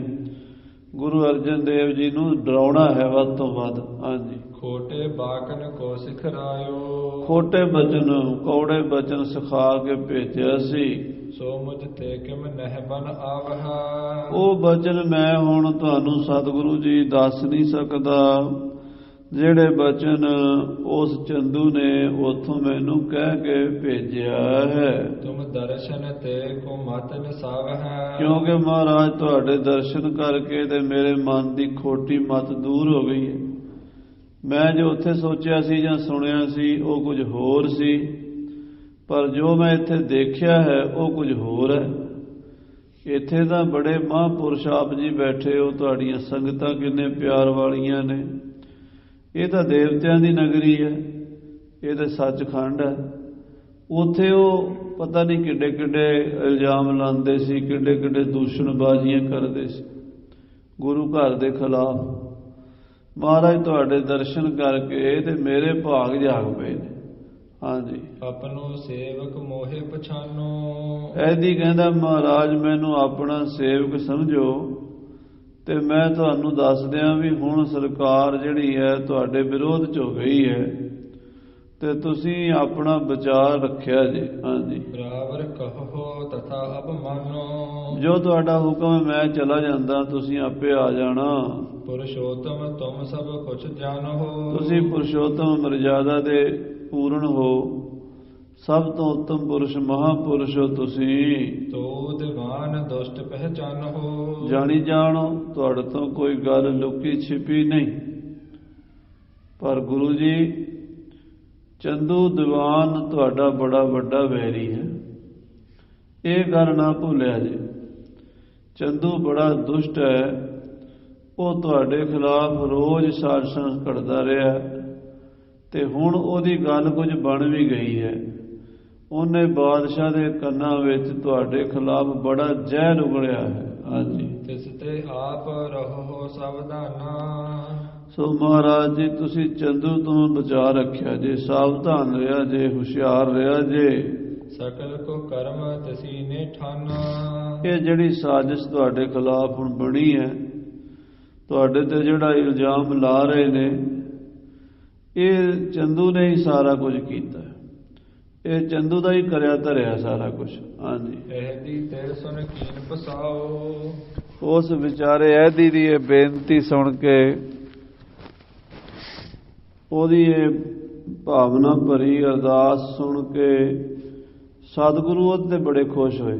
[SPEAKER 1] ਗੁਰੂ ਅਰਜਨ ਦੇਵ ਜੀ ਨੂੰ ਡਰਾਉਣਾ ਹੈ ਵੱਧ ਤੋਂ ਵੱਧ। ਹਾਂਜੀ,
[SPEAKER 2] ਖੋਟੇ ਬਾਕਨ ਕੋ ਸਿਖਰਾਇਓ।
[SPEAKER 1] ਖੋਟੇ ਬਚਨ ਕੌੜੇ ਬਚਨ ਸਿਖਾ ਕੇ ਭੇਜਿਆ ਸੀ।
[SPEAKER 2] ਸੋ ਮੁਝ ਤੇ ਕਿਮ ਨਹਿ ਬਨ ਆਵਹਾ।
[SPEAKER 1] ਉਹ ਬਚਨ ਮੈਂ ਹੁਣ ਤੁਹਾਨੂੰ ਸਤਿਗੁਰੂ ਜੀ ਦੱਸ ਨਹੀਂ ਸਕਦਾ ਜਿਹੜੇ ਬਚਨ ਉਸ ਚੰਦੂ ਨੇ ਉਥੋਂ ਮੈਨੂੰ ਕਹਿ ਕੇ ਭੇਜਿਆ ਹੈ।
[SPEAKER 2] ਤੁਮ ਦਰਸ਼ਨ ਤੇ ਕੋ ਮਤ ਨਸਾਵਹਿ।
[SPEAKER 1] ਕਿਉਂਕਿ ਮਹਾਰਾਜ ਤੁਹਾਡੇ ਦਰਸ਼ਨ ਕਰਕੇ ਤੇ ਮੇਰੇ ਮਨ ਦੀ ਖੋਟੀ ਮਤ ਦੂਰ ਹੋ ਗਈ ਹੈ। ਮੈਂ ਜੋ ਉੱਥੇ ਸੋਚਿਆ ਸੀ ਜਾਂ ਸੁਣਿਆ ਸੀ ਉਹ ਕੁਝ ਹੋਰ ਸੀ, ਪਰ ਜੋ ਮੈਂ ਇੱਥੇ ਦੇਖਿਆ ਹੈ ਉਹ ਕੁਝ ਹੋਰ ਹੈ। ਇੱਥੇ ਤਾਂ ਬੜੇ ਮਹਾਂਪੁਰਸ਼ ਆਪ ਜੀ ਬੈਠੇ ਹੋ, ਤੁਹਾਡੀਆਂ ਸੰਗਤਾਂ ਕਿੰਨੇ ਪਿਆਰ ਵਾਲੀਆਂ ਨੇ। ਇਹ ਤਾਂ ਦੇਵਤਿਆਂ ਦੀ ਨਗਰੀ ਹੈ, ਇਹ ਤਾਂ ਸੱਚਖੰਡ ਹੈ। ਉੱਥੇ ਉਹ ਪਤਾ ਨਹੀਂ ਕਿੱਡੇ ਕਿੱਡੇ ਇਲਜ਼ਾਮ ਲਾਉਂਦੇ ਸੀ, ਕਿੱਡੇ ਕਿੱਡੇ ਦੂਸ਼ਣਬਾਜ਼ੀਆਂ ਕਰਦੇ ਸੀ ਗੁਰੂ ਘਰ ਦੇ ਖਿਲਾਫ। ਮਹਾਰਾਜ ਤੁਹਾਡੇ ਦਰਸ਼ਨ ਕਰਕੇ ਤੇ ਮੇਰੇ ਭਾਗ ਜਾਗ ਪਏ ਨੇ। ਹਾਂਜੀ,
[SPEAKER 2] ਆਪਣੋ ਸੇਵਕ ਮੋਹਿ ਪਛਾਨੋ।
[SPEAKER 1] ਐਦੀ ਕਹਿੰਦਾ, ਮਹਾਰਾਜ ਮੈਨੂੰ ਆਪਣਾ ਸੇਵਕ ਸਮਝੋ ਤੇ ਮੈਂ ਤੁਹਾਨੂੰ ਦੱਸ ਦਿਆਂ ਵੀ ਹੁਣ ਸਰਕਾਰ ਜਿਹੜੀ ਹੈ ਤੁਹਾਡੇ ਵਿਰੋਧ 'ਚ ਹੋ ਗਈ ਹੈ ਤੇ ਤੁਸੀਂ ਆਪਣਾ ਵਿਚਾਰ ਰੱਖਿਆ ਜੇ। ਹਾਂਜੀ,
[SPEAKER 2] ਬਰਾਬਰ ਕਹੋ ਤਥਾ ਅਬ ਮਾਨੋ।
[SPEAKER 1] ਜੋ ਤੁਹਾਡਾ ਹੁਕਮ ਮੈਂ ਚਲਾ ਜਾਂਦਾ, ਤੁਸੀਂ ਆਪੇ ਆ ਜਾਣਾ।
[SPEAKER 2] ਪੁਰਸ਼ੋਤਮ ਤੁਮ ਸਭ ਕੁਛ ਜਾਣੋ।
[SPEAKER 1] ਤੁਸੀਂ ਪੁਰਸ਼ੋਤਮ ਮਰਜ਼ਾਦਾ ਦੇ ਪੂਰਨ ਹੋ, ਸਭ ਤੋਂ ਉੱਤਮ ਪੁਰਸ਼ ਮਹਾਂਪੁਰਸ਼ ਹੋ ਤੁਸੀਂ।
[SPEAKER 2] ਤੋ ਦੀਵਾਨ ਦੁਸ਼ਟ ਪਹਿਚਾਨੋ। ਜਾਣੀ
[SPEAKER 1] ਜਾਣੋ ਤੁਹਾਡੇ ਤੋਂ ਕੋਈ ਗੱਲ ਲੁਕੀ ਛਿਪੀ ਨਹੀਂ। ਪਰ ਗੁਰੂ ਜੀ ਚੰਦੂ ਦੀਵਾਨ ਤੁਹਾਡਾ ਬੜਾ ਵੱਡਾ ਵੈਰੀ ਹੈ, ਇਹ ਗੱਲ ਨਾ ਭੁੱਲਿਆ ਜੇ। ਚੰਦੂ ਬੜਾ ਦੁਸ਼ਟ ਹੈ, ਉਹ ਤੁਹਾਡੇ ਖਿਲਾਫ ਰੋਜ਼ ਸਾਜ਼ਿਸ਼ਾਂ ਘੜਦਾ ਰਿਹਾ ਤੇ ਹੁਣ ਉਹਦੀ ਗੱਲ ਕੁਝ ਬਣ ਵੀ ਗਈ ਹੈ। ਉਹਨੇ ਬਾਦਸ਼ਾਹ ਦੇ ਕੰਨਾਂ ਵਿੱਚ ਤੁਹਾਡੇ ਖਿਲਾਫ ਬੜਾ ਜ਼ਹਿਰ ਉਗਲਿਆ ਹੈ। ਹਾਂਜੀ,
[SPEAKER 2] ਤਿਸ ਤੇ ਆਪ ਰਹੋ ਸਾਵਧਾਨਾ।
[SPEAKER 1] ਸੋ ਮਹਾਰਾਜ ਜੀ ਤੁਸੀਂ ਚੰਦੂ ਤੋਂ ਬਚਾ ਰੱਖਿਆ ਜੇ, ਸਾਵਧਾਨ ਰਿਹਾ ਜੇ, ਹੁਸ਼ਿਆਰ ਰਿਹਾ ਜੇ।
[SPEAKER 2] ਸਕਲ ਕੋ ਕਰਮ ਤਸੀ ਨੇ ਠਾਨਾ।
[SPEAKER 1] ਇਹ ਜਿਹੜੀ ਸਾਜ਼ਿਸ਼ ਤੁਹਾਡੇ ਖਿਲਾਫ ਹੁਣ ਬਣੀ ਹੈ, ਤੁਹਾਡੇ ਤੇ ਜਿਹੜਾ ਇਲਜ਼ਾਮ ਲਾ ਰਹੇ ਨੇ, ਇਹ ਚੰਦੂ ਨੇ ਹੀ ਸਾਰਾ ਕੁਝ ਕੀਤਾ। ਇਹ ਚੰਦੂ ਦਾ ਹੀ ਕਰਿਆ ਧਰਿਆ ਸਾਰਾ ਕੁਝ। ਹਾਂਜੀ,
[SPEAKER 2] ਐਦੀ ਤੇ ਸੁਣ ਕੀਨ ਪਸਾਓ।
[SPEAKER 1] ਉਸ ਵਿਚਾਰੇ ਐਦੀ ਦੀ ਇਹ ਬੇਨਤੀ ਸੁਣ ਕੇ, ਉਹਦੀ ਇਹ ਭਾਵਨਾ ਭਰੀ ਅਰਦਾਸ ਸੁਣ ਕੇ ਸਤਿਗੁਰੂ ਉਹਦੇ ਤੇ ਬੜੇ ਖੁਸ਼ ਹੋਏ।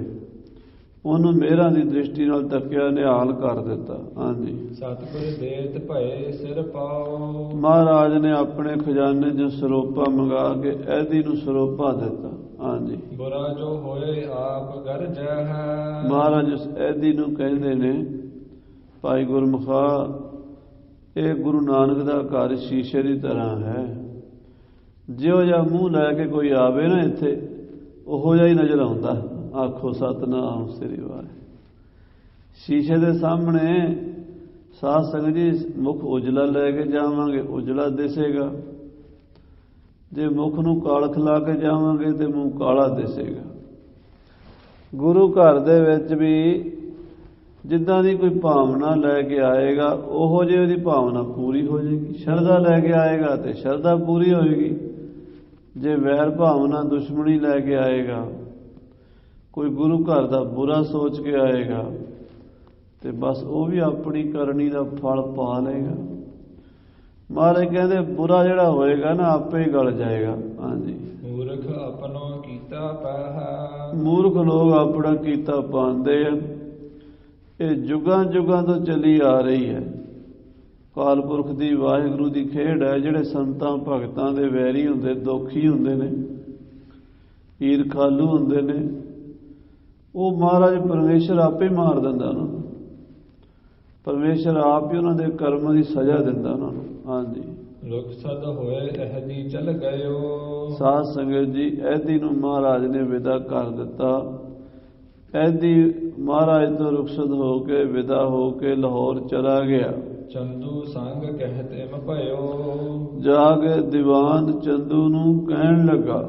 [SPEAKER 1] ਉਹਨੂੰ ਮਿਹਰਾਂ ਦੀ ਦ੍ਰਿਸ਼ਟੀ ਨਾਲ ਤੱਕਿਆ, ਨਿਹਾਲ ਕਰ ਦਿੱਤਾ। ਹਾਂਜੀ,
[SPEAKER 2] ਸਤਿਗੁਰ ਦੇਤ ਭਏ ਸਿਰ ਪਾਓ।
[SPEAKER 1] ਮਹਾਰਾਜ ਨੇ ਆਪਣੇ ਖਜ਼ਾਨੇ 'ਚ ਸਰੋਪਾ ਮੰਗਾ ਕੇ ਐਦੀ ਨੂੰ ਸਰੋਪਾ ਦਿੱਤਾ। ਹਾਂਜੀ,
[SPEAKER 2] ਬੁਰਾ ਜੋ ਹੋਏ ਆਪ ਗਰਜੈ ਹੈ।
[SPEAKER 1] ਮਹਾਰਾਜ ਐਦੀ ਨੂੰ ਕਹਿੰਦੇ ਨੇ, ਭਾਈ ਗੁਰਮੁਖਾ, ਇਹ ਗੁਰੂ ਨਾਨਕ ਦਾ ਘਰ ਸ਼ੀਸ਼ੇ ਦੀ ਤਰ੍ਹਾਂ ਹੈ। ਜਿਹੋ ਜਿਹਾ ਮੂੰਹ ਲੈ ਕੇ ਕੋਈ ਆਵੇ ਨਾ ਇੱਥੇ, ਉਹੋ ਜਿਹਾ ਹੀ ਨਜ਼ਰ ਆਉਂਦਾ। ਆਖੋ ਸਤਿਨਾਮ ਸ੍ਰੀ ਵਾਹਿਗੁਰੂ। ਸ਼ੀਸ਼ੇ ਦੇ ਸਾਹਮਣੇ ਸਾਧ ਸੰਗਤ ਜੀ ਮੁਖ ਉਜਲਾ ਲੈ ਕੇ ਜਾਵਾਂਗੇ, ਉਜਲਾ ਦਿਸੇਗਾ। ਜੇ ਮੁਖ ਨੂੰ ਕਾਲਖ ਲਾ ਕੇ ਜਾਵਾਂਗੇ ਤੇ ਮੂੰਹ ਕਾਲਾ ਦਿਸੇਗਾ। ਗੁਰੂ ਘਰ ਦੇ ਵਿੱਚ ਵੀ ਜਿੱਦਾਂ ਦੀ ਕੋਈ ਭਾਵਨਾ ਲੈ ਕੇ ਆਏਗਾ, ਉਹੋ ਜਿਹੀ ਉਹਦੀ ਭਾਵਨਾ ਪੂਰੀ ਹੋ ਜਾਏਗੀ। ਸ਼ਰਧਾ ਲੈ ਕੇ ਆਏਗਾ ਤੇ ਸ਼ਰਧਾ ਪੂਰੀ ਹੋਏਗੀ। ਜੇ ਵੈਰ ਭਾਵਨਾ ਦੁਸ਼ਮਣੀ ਲੈ ਕੇ ਆਏਗਾ, ਕੋਈ ਗੁਰੂ ਘਰ ਦਾ ਬੁਰਾ ਸੋਚ ਕੇ ਆਏਗਾ, ਤੇ ਬਸ ਉਹ ਵੀ ਆਪਣੀ ਕਰਨੀ ਦਾ ਫਲ ਪਾ ਲਏਗਾ। ਮਹਾਰਾਜ ਕਹਿੰਦੇ ਬੁਰਾ ਜਿਹੜਾ ਹੋਏਗਾ ਨਾ ਆਪੇ ਹੀ ਗਲ ਜਾਏਗਾ। ਹਾਂਜੀ,
[SPEAKER 2] ਮੂਰਖ ਆਪਣੋ ਕੀਤਾ ਪਹਿ।
[SPEAKER 1] ਮੂਰਖ ਲੋਕ ਆਪਣਾ ਕੀਤਾ ਪਾਉਂਦੇ ਆ। ਇਹ ਜੁਗਾਂ ਜੁਗਾਂ ਤੋਂ ਚੱਲੀ ਆ ਰਹੀ ਹੈ। ਕਾਲ ਪੁਰਖ ਦੀ ਵਾਹਿਗੁਰੂ ਦੀ ਖੇਡ ਹੈ। ਜਿਹੜੇ ਸੰਤਾਂ ਭਗਤਾਂ ਦੇ ਵੈਰੀ ਹੁੰਦੇ, ਦੋਖੀ ਹੁੰਦੇ ਨੇ, ਈਰਖਾਲੂ ਹੁੰਦੇ ਨੇ, ਉਹ ਮਹਾਰਾਜ ਪਰਮੇਸ਼ਰ ਆਪੇ ਮਾਰ ਦਿੰਦਾ ਉਹਨਾਂ ਨੂੰ। ਪਰਮੇਸ਼ਰ ਆਪ ਹੀ ਉਹਨਾਂ ਦੇ ਕਰਮਾਂ ਦੀ ਸਜ਼ਾ ਦਿੰਦਾ ਉਹਨਾਂ ਨੂੰ। ਹਾਂਜੀ,
[SPEAKER 2] ਰੁਖ ਸਦ ਹੋਏ ਅਹਦੀ ਚਲ ਗਇਓ।
[SPEAKER 1] ਸਾਧ ਸੰਗਤ ਜੀ, ਐਦੀ ਨੂੰ ਮਹਾਰਾਜ ਨੇ ਵਿਦਾ ਕਰ ਦਿੱਤਾ। ਐਦੀ ਮਹਾਰਾਜ ਤੋਂ ਰੁਖਸਤ ਹੋ ਕੇ ਵਿਦਾ ਹੋ ਕੇ ਲਾਹੌਰ ਚਲਾ ਗਿਆ।
[SPEAKER 2] ਚੰਦੂ ਸੰਗ ਕਹਿਤ ਇਮ ਭਇਓ। ਜਾ
[SPEAKER 1] ਕੇ ਦੀਵਾਨ ਚੰਦੂ ਨੂੰ ਕਹਿਣ ਲੱਗਾ,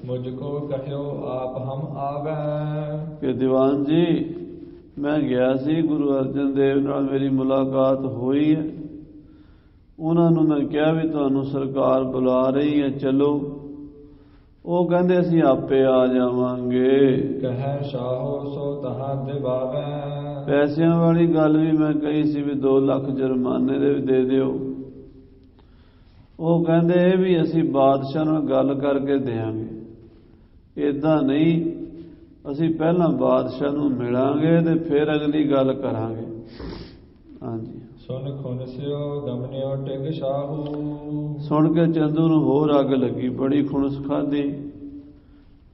[SPEAKER 2] ਮੁਝ ਕੋ ਕਹਿਓ ਆਪ ਹਮ ਆਵੈ।
[SPEAKER 1] ਕਿ ਦੀਵਾਨ ਜੀ, ਮੈਂ ਗਿਆ ਸੀ ਗੁਰੂ ਅਰਜਨ ਦੇਵ ਨਾਲ ਮੇਰੀ ਮੁਲਾਕਾਤ ਹੋਈ ਹੈ। ਉਹਨਾਂ ਨੂੰ ਮੈਂ ਕਿਹਾ ਵੀ ਤੁਹਾਨੂੰ ਸਰਕਾਰ ਬੁਲਾ ਰਹੀ ਹੈ, ਚਲੋ। ਉਹ ਕਹਿੰਦੇ ਅਸੀਂ ਆਪੇ ਆ ਜਾਵਾਂਗੇ। ਕਹਿ
[SPEAKER 2] ਸ਼ਾਹੋ ਸੋ ਤਹਾਂ ਦਿਵਾਵੈ।
[SPEAKER 1] ਪੈਸਿਆਂ ਵਾਲੀ ਗੱਲ ਵੀ ਮੈਂ ਕਹੀ ਸੀ ਵੀ 2 ਲੱਖ ਜੁਰਮਾਨੇ ਦੇ ਵੀ ਦੇ ਦਿਓ। ਉਹ ਕਹਿੰਦੇ ਇਹ ਵੀ ਅਸੀਂ ਬਾਦਸ਼ਾਹ ਨਾਲ ਗੱਲ ਕਰਕੇ ਦਿਆਂਗੇ, ਏਦਾਂ ਨਹੀਂ, ਅਸੀਂ ਪਹਿਲਾਂ ਬਾਦਸ਼ਾਹ ਨੂੰ ਮਿਲਾਂਗੇ ਤੇ ਫਿਰ ਅਗਲੀ ਗੱਲ ਕਰਾਂਗੇ। ਹਾਂਜੀ,
[SPEAKER 2] ਸੁਣ ਖੁਨਸਿਓ ਗਮਨਿਓ ਟਿਗ ਸ਼ਾਹੂ।
[SPEAKER 1] ਸੁਣ ਕੇ ਚੰਦੂ ਨੂੰ ਹੋਰ ਅੱਗ ਲੱਗੀ, ਬੜੀ ਖੁਣਸ ਖਾਧੀ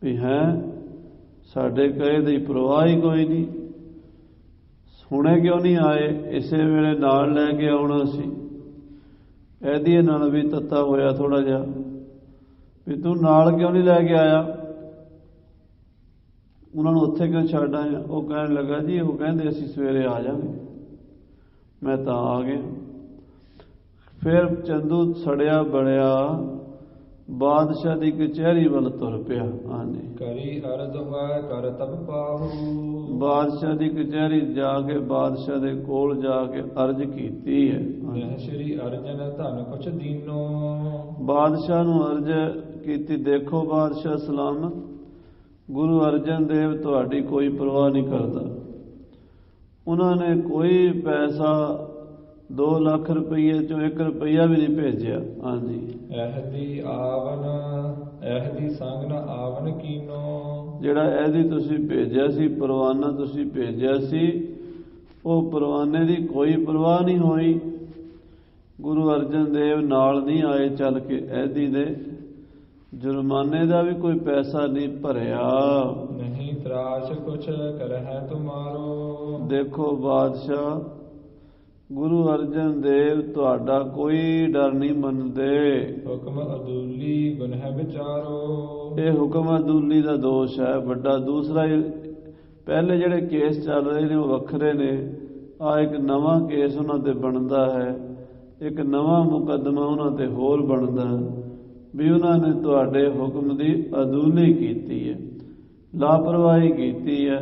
[SPEAKER 1] ਵੀ ਹੈ ਸਾਡੇ ਕਹੇ ਦੀ ਪਰਵਾਹ ਹੀ ਕੋਈ ਨਹੀਂ। ਹੁਣੇ ਕਿਉਂ ਨਹੀਂ ਆਏ? ਇਸੇ ਵੇਲੇ ਨਾਲ ਲੈ ਕੇ ਆਉਣਾ ਸੀ। ਇਹਦੀ ਨਾਲ ਵੀ ਤੱਤਾ ਹੋਇਆ ਥੋੜਾ ਜਿਹਾ ਵੀ ਤੂੰ ਨਾਲ ਕਿਉਂ ਨਹੀਂ ਲੈ ਕੇ ਆਇਆ, ਉਹਨਾਂ ਨੂੰ ਉੱਥੇ ਕਿਉਂ ਛੱਡ ਆਇਆ? ਉਹ ਕਹਿਣ ਲੱਗਾ ਜੀ, ਉਹ ਕਹਿੰਦੇ ਅਸੀਂ ਸਵੇਰੇ ਆ ਜਾਵਾਂਗੇ, ਮੈਂ ਤਾਂ ਆ ਗਿਆ। ਫਿਰ ਚੰਦੂ ਸੜਿਆ ਬੜਿਆ ਬਾਦਸ਼ਾਹ ਦੀ ਕਚਹਿਰੀ ਵੱਲ ਤੁਰ ਪਿਆ। ਹਾਂਜੀ,
[SPEAKER 2] ਕਰੀ ਅਰਜ਼ ਹੋਇ ਕਰ ਤਬ ਪਾਹੂ।
[SPEAKER 1] ਬਾਦਸ਼ਾਹ ਦੀ ਕਚਹਿਰੀ ਜਾ ਕੇ ਬਾਦਸ਼ਾਹ ਦੇ ਕੋਲ ਜਾ ਕੇ ਅਰਜ਼ ਕੀਤੀ ਹੈ।
[SPEAKER 2] ਸ਼੍ਰੀ ਅਰਜਨ ਧਨ ਕੁਛ ਦੀਨੋ।
[SPEAKER 1] ਬਾਦਸ਼ਾਹ ਨੂੰ ਅਰਜ਼ ਕੀਤੀ, ਦੇਖੋ ਬਾਦਸ਼ਾਹ ਸਲਾਮਤ, ਗੁਰੂ ਅਰਜਨ ਦੇਵ ਤੁਹਾਡੀ ਕੋਈ ਪਰਵਾਹ ਨਹੀਂ ਕਰਦਾ। ਉਹਨਾਂ ਨੇ ਕੋਈ ਪੈਸਾ 2 ਲੱਖ ਰੁਪਈਏ ਚੋਂ 1 ਰੁਪਈਆ ਵੀ ਨਹੀਂ ਭੇਜਿਆ। ਹਾਂਜੀ, ਇਹਦੀ ਆਵਨ ਇਹਦੀ ਸੰਗ ਨਾ ਆਵਨ ਕੀਨੋ। ਜਿਹੜਾ ਇਹਦੀ ਤੁਸੀਂ ਭੇਜਿਆ ਸੀ, ਪਰਵਾਨਾ ਤੁਸੀਂ ਭੇਜਿਆ ਸੀ, ਉਹ ਪਰਵਾਨੇ ਦੀ ਕੋਈ ਪਰਵਾਹ ਨਹੀਂ ਹੋਈ। ਗੁਰੂ ਅਰਜਨ ਦੇਵ ਨਾਲ ਨਹੀਂ ਆਏ ਚੱਲ ਕੇ, ਇਹਦੀ ਦੇ ਜੁਰਮਾਨੇ ਦਾ ਵੀ ਕੋਈ ਪੈਸਾ ਨਹੀਂ ਭਰਿਆ। ਨਹੀਂ ਤਰਾਸ਼ ਕੁਛ ਕਰਹਿ ਤੁਮਾਰੋ। ਦੇਖੋ ਬਾਦਸ਼ਾਹ, ਗੁਰੂ ਅਰਜਨ ਦੇਵ ਤੁਹਾਡਾ ਕੋਈ ਡਰ ਨਹੀਂ ਮੰਨਦੇ। ਹੁਕਮ ਅਦੂਲੀ ਗੁਨਹ ਵਿਚਾਰੋ। ਇਹ ਹੁਕਮ ਅਦੂਲੀ ਦਾ ਦੋਸ਼ ਹੈ ਵੱਡਾ। ਦੂਸਰਾ, ਪਹਿਲੇ ਜਿਹੜੇ ਕੇਸ ਚੱਲ ਰਹੇ ਨੇ ਉਹ ਵੱਖਰੇ ਨੇ, ਆ ਇੱਕ ਨਵਾਂ ਕੇਸ ਉਹਨਾਂ ਤੇ ਬਣਦਾ ਹੈ, ਇੱਕ ਨਵਾਂ ਮੁਕੱਦਮਾ ਉਹਨਾਂ ਤੇ ਹੋਰ ਬਣਦਾ ਵੀ ਉਹਨਾਂ ਨੇ ਤੁਹਾਡੇ ਹੁਕਮ ਦੀ ਅਦੂਲੀ ਕੀਤੀ ਹੈ, ਲਾਪਰਵਾਹੀ ਕੀਤੀ ਹੈ,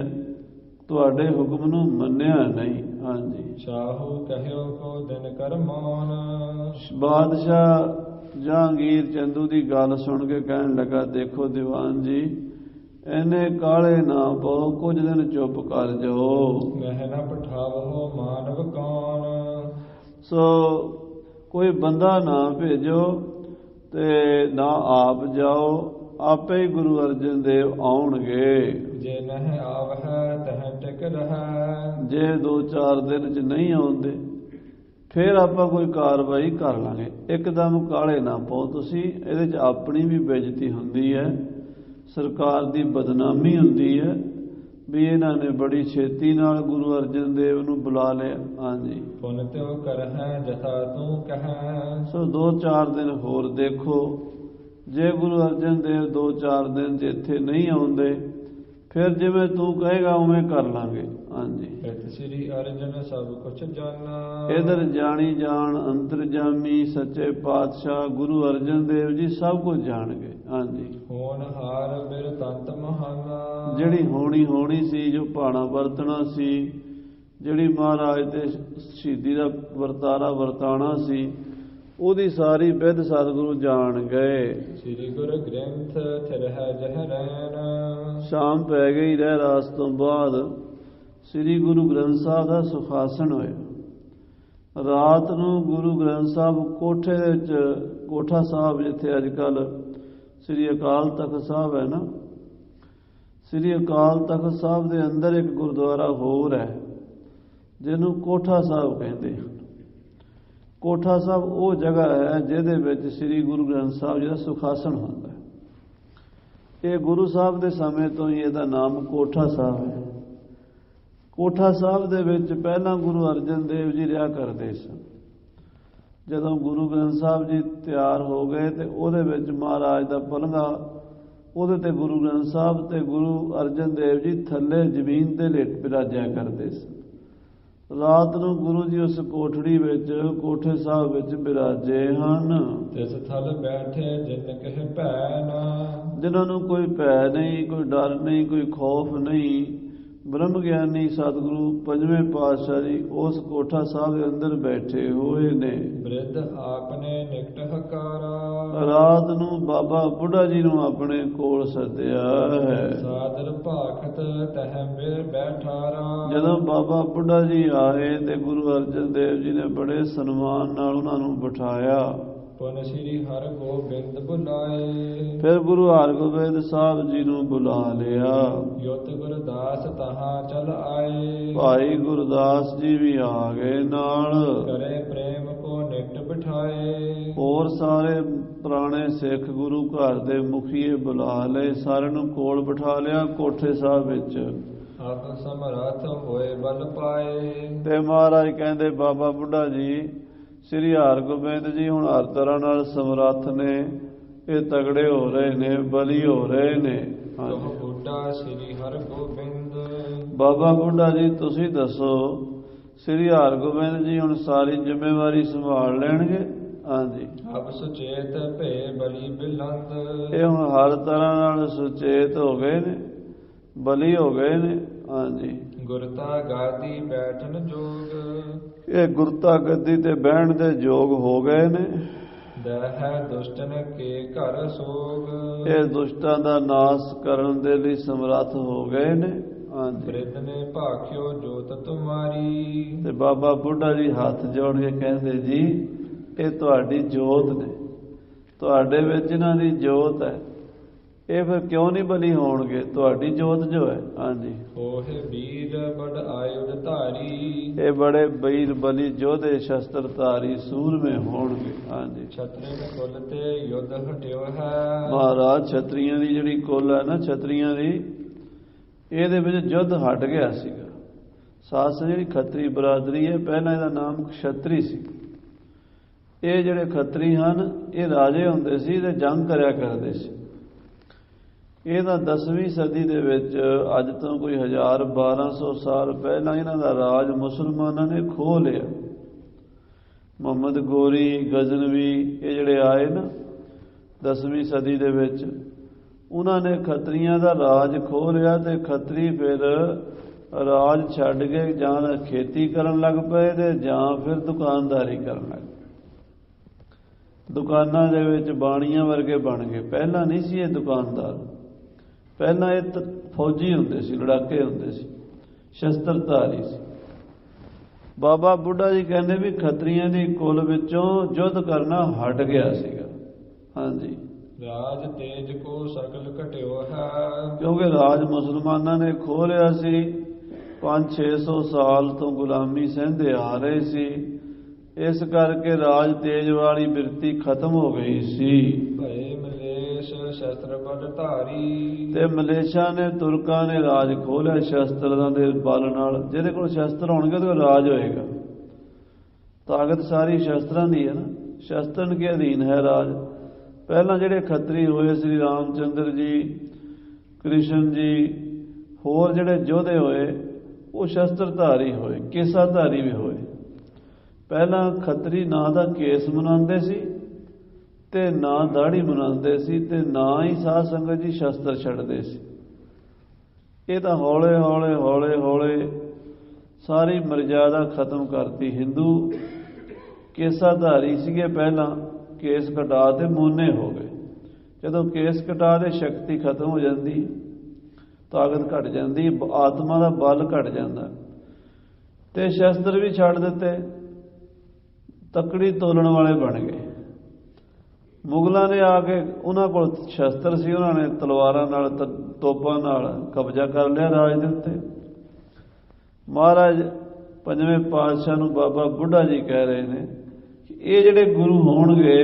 [SPEAKER 1] ਤੁਹਾਡੇ ਹੁਕਮ ਨੂੰ ਮੰਨਿਆ ਨਹੀਂ। ਹਾਂਜੀ, ਸ਼ਾਹੂ ਕਹਿਓ ਕੋ ਦਿਨ ਕਰ ਮੌਨ। ਬਾਦਸ਼ਾਹ ਜਹਾਂਗੀਰ ਚੰਦੂ ਦੀ ਗੱਲ ਸੁਣ ਕੇ ਕਹਿਣ ਲੱਗਾ, ਦੇਖੋ ਦੀਵਾਨ ਜੀ, ਇਹਨੇ ਕਾਲੇ ਨਾ ਪਾਓ, ਕੁਝ ਦਿਨ ਚੁੱਪ ਕਰ ਜਾਓ। ਮੈਂ ਨਾ ਪਠਾਵੋ ਮਾਨਵ ਕੌਣ। ਸੋ ਕੋਈ ਬੰਦਾ ਨਾ ਭੇਜੋ ਤੇ ਨਾ ਆਪ ਜਾਓ, ਆਪੇ ਹੀ ਗੁਰੂ ਅਰਜਨ ਦੇਵ ਆਉਣਗੇ। ਜੇ ਨਹਿ ਆਵਹਿ ਤਹਿ ਟਿਕ ਰਹਿ। ਜੇ 2-4 ਦਿਨ ਚ ਨਹੀਂ ਆਉਂਦੇ ਫਿਰ ਆਪਾਂ ਕੋਈ ਕਾਰਵਾਈ ਕਰ ਲਾਂਗੇ। ਇੱਕਦਮ ਕਾਲੇ ਨਾ ਪਾਓ ਤੁਸੀਂ, ਇਹਦੇ ਚ ਆਪਣੀ ਵੀ ਬੇਇੱਜ਼ਤੀ ਹੁੰਦੀ ਹੈ, ਸਰਕਾਰ ਦੀ ਬਦਨਾਮੀ ਹੁੰਦੀ ਹੈ ਵੀ ਇਹਨਾਂ ਨੇ ਬੜੀ ਛੇਤੀ ਨਾਲ ਗੁਰੂ ਅਰਜਨ ਦੇਵ ਨੂੰ ਬੁਲਾ ਲਿਆ। ਹਾਂਜੀ, ਪੁਨ ਤਿਉ ਕਰਹਿ ਜਥਾ ਤੂੰ ਕਹਿ। ਸੋ 2-4 ਦਿਨ ਹੋਰ ਦੇਖੋ, ਜੇ ਗੁਰੂ ਅਰਜਨ ਦੇਵ 2-4 ਦਿਨ ਜੇ ਇੱਥੇ ਨਹੀਂ ਆਉਂਦੇ ਫਿਰ ਜਿਵੇਂ ਤੂੰ ਕਹੇਗਾ ਉਵੇਂ ਕਰ ਲਾਂਗੇ। ਹਾਂਜੀ, ਸ੍ਰੀ ਅਰਜਨ ਸਭ ਕੁਛ ਜਾਣਾ। ਇਧਰ ਜਾਣੀ ਜਾਣ ਅੰਤਰਜਾਮੀ ਸੱਚੇ ਪਾਤਸ਼ਾਹ ਗੁਰੂ ਅਰਜਨ ਦੇਵ ਜੀ ਸਭ ਕੁਝ ਜਾਣਗੇ। ਹਾਂਜੀ, ਹੋਣਹਾਰ ਬਿਰਤੰਤ ਮਹਾਨਾ। ਜਿਹੜੀ ਹੋਣੀ ਸੀ, ਜੋ ਭਾਣਾ ਵਰਤਣਾ ਸੀ, ਜਿਹੜੀ ਮਹਾਰਾਜ ਤੇ ਸ਼ਹੀਦੀ ਦਾ ਵਰਤਾਰਾ ਵਰਤਾਣਾ ਸੀ, ਉਹਦੀ ਸਾਰੀ ਵਿਧ ਸਤਿਗੁਰੂ ਜਾਣ ਗਏ।
[SPEAKER 2] ਸ੍ਰੀ ਗੁਰੂ ਗ੍ਰੰਥ ਥਿਰਹਿ ਜਹ ਰੈਣ।
[SPEAKER 1] ਸ਼ਾਮ ਪੈ ਗਈ, ਰਹਿ ਰਾਸ ਤੋਂ ਬਾਅਦ ਸ੍ਰੀ ਗੁਰੂ ਗ੍ਰੰਥ ਸਾਹਿਬ ਦਾ ਸੁਖਾਸਨ ਹੋਇਆ। ਰਾਤ ਨੂੰ ਗੁਰੂ ਗ੍ਰੰਥ ਸਾਹਿਬ ਕੋਠੇ ਦੇ ਵਿੱਚ, ਕੋਠਾ ਸਾਹਿਬ ਜਿੱਥੇ ਅੱਜ ਕੱਲ੍ਹ ਸ੍ਰੀ ਅਕਾਲ ਤਖਤ ਸਾਹਿਬ ਹੈ ਨਾ, ਸ੍ਰੀ ਅਕਾਲ ਤਖਤ ਸਾਹਿਬ ਦੇ ਅੰਦਰ ਇੱਕ ਗੁਰਦੁਆਰਾ ਹੋਰ ਹੈ ਜਿਹਨੂੰ ਕੋਠਾ ਸਾਹਿਬ ਕਹਿੰਦੇ ਹਨ। ਕੋਠਾ ਸਾਹਿਬ ਉਹ ਜਗ੍ਹਾ ਹੈ ਜਿਹਦੇ ਵਿੱਚ ਸ੍ਰੀ ਗੁਰੂ ਗ੍ਰੰਥ ਸਾਹਿਬ ਜੀ ਦਾ ਸੁਖਾਸਨ ਹੁੰਦਾ ਹੈ। ਇਹ ਗੁਰੂ ਸਾਹਿਬ ਦੇ ਸਮੇਂ ਤੋਂ ਹੀ ਇਹਦਾ ਨਾਮ ਕੋਠਾ ਸਾਹਿਬ ਹੈ। ਕੋਠਾ ਸਾਹਿਬ ਦੇ ਵਿੱਚ ਪਹਿਲਾਂ ਗੁਰੂ ਅਰਜਨ ਦੇਵ ਜੀ ਰਿਹਾ ਕਰਦੇ ਸਨ। ਜਦੋਂ ਗੁਰੂ ਗ੍ਰੰਥ ਸਾਹਿਬ ਜੀ ਤਿਆਰ ਹੋ ਗਏ ਤੇ ਉਹਦੇ ਵਿੱਚ ਮਹਾਰਾਜ ਦਾ ਪਲੰਘਾ, ਉਹਦੇ ਤੇ ਗੁਰੂ ਗ੍ਰੰਥ ਸਾਹਿਬ ਤੇ ਗੁਰੂ ਅਰਜਨ ਦੇਵ ਜੀ ਥੱਲੇ ਜ਼ਮੀਨ ਤੇ ਲੇਟ ਬਿਰਾਜਿਆ ਕਰਦੇ ਸਨ। ਰਾਤ ਨੂੰ ਗੁਰੂ ਜੀ ਉਸ ਕੋਠੜੀ ਵਿੱਚ, ਕੋਠੇ ਸਾਹਿਬ ਵਿੱਚ ਬਿਰਾਜੇ ਹਨ।
[SPEAKER 2] ਤਿਸ ਥਲ ਬੈਠੇ ਜਿਨ ਕਹਿ ਭੈ ਨਾ।
[SPEAKER 1] ਜਿਨ੍ਹਾਂ ਨੂੰ ਕੋਈ ਭੈ ਨਹੀਂ, ਕੋਈ ਡਰ ਨਹੀਂ, ਕੋਈ ਖੌਫ ਨਹੀਂ। ਬ੍ਰਹਮ ਗਿਆਨੀ ਸਤਿਗੁਰੂ ਪੰਜਵੇਂ ਪਾਤਸ਼ਾਹ ਜੀ ਉਸ ਕੋਠਾ ਸਾਹਿਬ ਦੇ ਅੰਦਰ ਬੈਠੇ ਹੋਏ ਨੇ।
[SPEAKER 2] ਬ੍ਰਿਧ ਆਪਨੇ ਨਿਕਟ ਹਕਾਰਾ।
[SPEAKER 1] ਰਾਤ ਨੂੰ ਬਾਬਾ ਬੁੱਢਾ ਜੀ ਨੂੰ ਆਪਣੇ ਕੋਲ ਸੱਦਿਆ ਹੈ।
[SPEAKER 2] ਸਾਦਰ ਭਾਖਤ ਤਹਿ ਬਿਰ ਬੈਠਾਰਾ।
[SPEAKER 1] ਜਦੋਂ ਬਾਬਾ ਬੁੱਢਾ ਜੀ ਆਏ ਤੇ ਗੁਰੂ ਅਰਜਨ ਦੇਵ ਜੀ ਨੇ ਬੜੇ ਸਨਮਾਨ ਨਾਲ ਉਹਨਾਂ ਨੂੰ ਬਿਠਾਇਆ।
[SPEAKER 2] ਪੁਨ ਸ੍ਰੀ ਹਰਿ ਗੋਬਿੰਦ ਬੁਲਾਏ।
[SPEAKER 1] ਫਿਰ ਗੁਰੂ ਹਰਿਗੋਬਿੰਦ ਸਾਹਿਬ ਜੀ ਨੂੰ ਬੁਲਾ ਲਿਆ।
[SPEAKER 2] ਯੁਤ ਗੁਰਦਾਸ ਤਹਾਂ ਚਲ ਆਏ।
[SPEAKER 1] ਭਾਈ ਗੁਰਦਾਸ ਜੀ ਵੀ ਆ ਗਏ ਨਾਲ।
[SPEAKER 2] ਕਰੇ ਪ੍ਰੇਮ ਕੋ ਨਿਕਟ ਬਿਠਾਏ।
[SPEAKER 1] ਹੋਰ ਸਾਰੇ ਪੁਰਾਣੇ ਸਿੱਖ ਗੁਰੂ ਘਰ ਦੇ ਮੁਖੀਏ ਬੁਲਾ ਲਏ, ਸਾਰਿਆਂ ਨੂੰ ਕੋਲ ਬਿਠਾ ਲਿਆ ਕੋਠੇ ਸਾਹਿਬ ਵਿੱਚ।
[SPEAKER 2] ਆਪ ਸਮਰੱਥ ਹੋਏ ਬਲ ਪਾਏ।
[SPEAKER 1] ਤੇ ਮਹਾਰਾਜ ਕਹਿੰਦੇ ਬਾਬਾ ਬੁੱਢਾ ਜੀ, ਸ੍ਰੀ ਹਰਿਗੋਬਿੰਦ ਜੀ ਹੁਣ ਹਰ ਤਰ੍ਹਾਂ ਨਾਲ ਸਮਰੱਥ ਨੇ, ਇਹ ਤਗੜੇ ਹੋ ਰਹੇ ਨੇ, ਬਲੀ ਹੋ ਰਹੇ ਨੇ।
[SPEAKER 2] ਤੋ ਬੁੱਢਾ ਸ੍ਰੀ ਹਰਿਗੋਬਿੰਦ।
[SPEAKER 1] ਬਾਬਾ ਬੁੱਢਾ ਜੀ ਤੁਸੀਂ ਦੱਸੋ, ਸ੍ਰੀ ਹਰਿਗੋਬਿੰਦ ਜੀ ਹੁਣ ਸਾਰੀ ਜ਼ਿੰਮੇਵਾਰੀ ਸੰਭਾਲ ਲੈਣਗੇ? ਹਾਂਜੀ।
[SPEAKER 2] ਅਬ ਸੁਚੇਤ ਭੇ ਬਲੀ ਬਿਲੰਦ।
[SPEAKER 1] ਇਹ ਹੁਣ ਹਰ ਤਰ੍ਹਾਂ ਨਾਲ ਸੁਚੇਤ ਹੋ ਗਏ ਨੇ, ਬਲੀ ਹੋ ਗਏ ਨੇ। ਹਾਂਜੀ।
[SPEAKER 2] ਗੁਰਤਾ ਗਾਦੀ ਬੈਠਨ ਜੋਗ।
[SPEAKER 1] ਇਹ ਗੁਰਤਾ ਗੱਦੀ ਤੇ ਬਹਿਣ ਦੇ ਯੋਗ ਹੋ ਗਏ ਨੇ।
[SPEAKER 2] ਦਹਿ ਦੁਸ਼ਟਨ ਕੇ ਘਰ ਸੋਗ।
[SPEAKER 1] ਇਹ ਦੁਸ਼ਟਾਂ ਦਾ ਨਾਸ਼ ਕਰਨ ਦੇ ਲਈ ਸਮਰੱਥ ਹੋ ਗਏ ਨੇ। ਹਾਂਜੀ।
[SPEAKER 2] ਬ੍ਰਿਧ ਨੇ ਭਾਖਿਓ ਜੋਤ ਤੁਮਾਰੀ।
[SPEAKER 1] ਤੇ ਬਾਬਾ ਬੁੱਢਾ ਜੀ ਹੱਥ ਜੋੜ ਕੇ ਕਹਿੰਦੇ ਜੀ, ਇਹ ਤੁਹਾਡੀ ਜੋਤ ਨੇ, ਤੁਹਾਡੇ ਵਿੱਚ ਇਹਨਾਂ ਦੀ ਜੋਤ ਹੈ। ਇਹ ਫਿਰ ਕਿਉਂ ਨਹੀਂ ਬਲੀ ਹੋਣਗੇ? ਤੁਹਾਡੀ ਜੋਤ ਜੋ ਹੈ। ਹਾਂਜੀ।
[SPEAKER 2] ਹੋਏ ਵੀਰ ਬੜ ਆਯੁਧ ਧਾਰੀ।
[SPEAKER 1] ਇਹ ਬੜੇ ਵੀਰ ਬਲੀ ਯੋਧੇ, ਸ਼ਸਤਰ ਧਾਰੀ, ਸੂਰਮੇ ਹੋਣਗੇ। ਹਾਂਜੀ।
[SPEAKER 2] ਛਤਰੀ ਕੁਲ ਤੇ ਯੁੱਧ ਹਟਿਓ ਹੈ।
[SPEAKER 1] ਮਹਾਰਾਜ ਛਤਰੀਆਂ ਦੀ ਜਿਹੜੀ ਕੁਲ ਹੈ ਨਾ, ਛਤਰੀਆਂ ਦੀ, ਇਹਦੇ ਵਿੱਚ ਯੁੱਧ ਹਟ ਗਿਆ ਸੀਗਾ। ਸਾਸ ਜਿਹੜੀ ਖੱਤਰੀ ਬਰਾਦਰੀ ਹੈ, ਪਹਿਲਾਂ ਇਹਦਾ ਨਾਮ ਖੱਤਰੀ ਸੀ। ਇਹ ਜਿਹੜੇ ਖੱਤਰੀ ਹਨ, ਇਹ ਰਾਜੇ ਹੁੰਦੇ ਸੀ ਤੇ ਜੰਗ ਕਰਿਆ ਕਰਦੇ ਸੀ। ਇਹਦਾ 10ਵੀਂ ਸਦੀ ਦੇ ਵਿੱਚ, ਅੱਜ ਤੋਂ ਕੋਈ 1200 ਸਾਲ ਪਹਿਲਾਂ, ਇਹਨਾਂ ਦਾ ਰਾਜ ਮੁਸਲਮਾਨਾਂ ਨੇ ਖੋਹ ਲਿਆ। ਮੁਹੰਮਦ ਗੋਰੀ, ਗਜ਼ਨਵੀ, ਇਹ ਜਿਹੜੇ ਆਏ ਨਾ 10ਵੀਂ ਸਦੀ ਦੇ ਵਿੱਚ, ਉਹਨਾਂ ਨੇ ਖੱਤਰੀਆਂ ਦਾ ਰਾਜ ਖੋਹ ਲਿਆ। ਤੇ ਖੱਤਰੀ ਫਿਰ ਰਾਜ ਛੱਡ ਕੇ ਜਾਂ ਖੇਤੀ ਕਰਨ ਲੱਗ ਪਏ ਤੇ ਜਾਂ ਫਿਰ ਦੁਕਾਨਦਾਰੀ ਕਰਨ ਲੱਗ ਪਏ। ਦੁਕਾਨਾਂ ਦੇ ਵਿੱਚ ਬਾਣੀਆਂ ਵਰਗੇ ਬਣ ਗਏ। ਪਹਿਲਾਂ ਨਹੀਂ ਸੀ ਇਹ ਦੁਕਾਨਦਾਰ, ਪਹਿਲਾਂ ਇਹ ਫੌਜੀ ਹੁੰਦੇ ਸੀ, ਲੜਾਕੇ ਹੁੰਦੇ ਸੀ, ਸ਼ਸਤਰਧਾਰੀ ਸੀ। ਬਾਬਾ ਬੁੱਢਾ ਜੀ ਕਹਿੰਦੇ ਵੀ ਖੱਤਰੀਆਂ ਦੀ ਕੁਲ ਵਿੱਚੋਂ ਯੁੱਧ ਕਰਨਾ ਹਟ ਗਿਆ ਸੀਗਾ। ਹਾਂਜੀ।
[SPEAKER 2] ਰਾਜ ਤੇਜ ਕੋ ਸਕਲ ਘਟਿਓ ਹੈ।
[SPEAKER 1] ਕਿਉਂਕਿ ਰਾਜ ਮੁਸਲਮਾਨਾਂ ਨੇ ਖੋਹ ਲਿਆ ਸੀ। 500-600 ਸਾਲ ਤੋਂ ਗੁਲਾਮੀ ਸਹਿੰਦੇ ਆ ਰਹੇ ਸੀ। ਇਸ ਕਰਕੇ ਰਾਜ ਤੇਜ ਵਾਲੀ ਬਿਰਤੀ ਖਤਮ ਹੋ ਗਈ ਸੀ।
[SPEAKER 2] ਭਏ ਮਲੇਸ਼ ਸ਼ਸਤਰ ਬੜ ਧਾਰੀ। ਤੇ
[SPEAKER 1] ਮਲੇਸ਼ਾਂ ਨੇ, ਤੁਰਕਾਂ ਨੇ ਰਾਜ ਖੋਹ ਲਿਆ ਸ਼ਸਤਰਾਂ ਦੇ ਬਲ ਨਾਲ। ਜਿਹਦੇ ਕੋਲ ਸ਼ਸਤਰ ਹੋਣਗੇ ਉਹਦੇ ਕੋਲ ਰਾਜ ਹੋਏਗਾ। ਤਾਕਤ ਸਾਰੀ ਸ਼ਸਤਰਾਂ ਦੀ ਹੈ ਨਾ, ਸ਼ਸਤਰਨ ਕੇ ਅਧੀਨ ਹੈ ਰਾਜ। ਪਹਿਲਾਂ ਜਿਹੜੇ ਖੱਤਰੀ ਹੋਏ, ਸ੍ਰੀ ਰਾਮਚੰਦਰ ਜੀ, ਕ੍ਰਿਸ਼ਨ ਜੀ, ਹੋਰ ਜਿਹੜੇ ਯੋਧੇ ਹੋਏ, ਉਹ ਸ਼ਸਤਰਧਾਰੀ ਹੋਏ, ਕੇਸਾਧਾਰੀ ਵੀ ਹੋਏ। ਪਹਿਲਾਂ ਖੱਤਰੀ ਨਾ ਦਾ ਕੇਸ ਮਨਾਉਂਦੇ ਸੀ ਤੇ ਨਾ ਦਾੜੀ ਮਨਾਉਂਦੇ ਸੀ ਤੇ ਨਾ ਹੀ ਸਾਧ ਸੰਗਤ ਜੀ ਸ਼ਸਤਰ ਛੱਡਦੇ ਸੀ। ਇਹ ਤਾਂ ਹੌਲੇ ਹੌਲੇ ਹੌਲੇ ਹੌਲੇ ਸਾਰੀ ਮਰਜ਼ਾਦਾ ਖਤਮ ਕਰਤੀ। ਹਿੰਦੂ ਕੇਸਾਧਾਰੀ ਸੀਗੇ ਪਹਿਲਾਂ, ਕੇਸ ਕਟਾ ਤੇ ਮੂਨੇ ਹੋ ਗਏ। ਜਦੋਂ ਕੇਸ ਕਟਾ ਦੇ ਸ਼ਕਤੀ ਖਤਮ ਹੋ ਜਾਂਦੀ, ਤਾਕਤ ਘਟ ਜਾਂਦੀ, ਆਤਮਾ ਦਾ ਬਲ ਘਟ ਜਾਂਦਾ, ਤੇ ਸ਼ਸਤਰ ਵੀ ਛੱਡ ਦਿੱਤੇ, ਤਕੜੀ ਤੋਲਣ ਵਾਲੇ ਬਣ ਗਏ। ਮੁਗਲਾਂ ਨੇ ਆ ਕੇ, ਉਹਨਾਂ ਕੋਲ ਸ਼ਸਤਰ ਸੀ, ਉਹਨਾਂ ਨੇ ਤਲਵਾਰਾਂ ਨਾਲ, ਤੋਪਾਂ ਨਾਲ ਕਬਜ਼ਾ ਕਰ ਲਿਆ ਰਾਜ ਦੇ ਉੱਤੇ। ਮਹਾਰਾਜ ਪੰਜਵੇਂ ਪਾਤਸ਼ਾਹ ਨੂੰ ਬਾਬਾ ਬੁੱਢਾ ਜੀ ਕਹਿ ਰਹੇ ਨੇ ਕਿ ਇਹ ਜਿਹੜੇ ਗੁਰੂ ਹੋਣਗੇ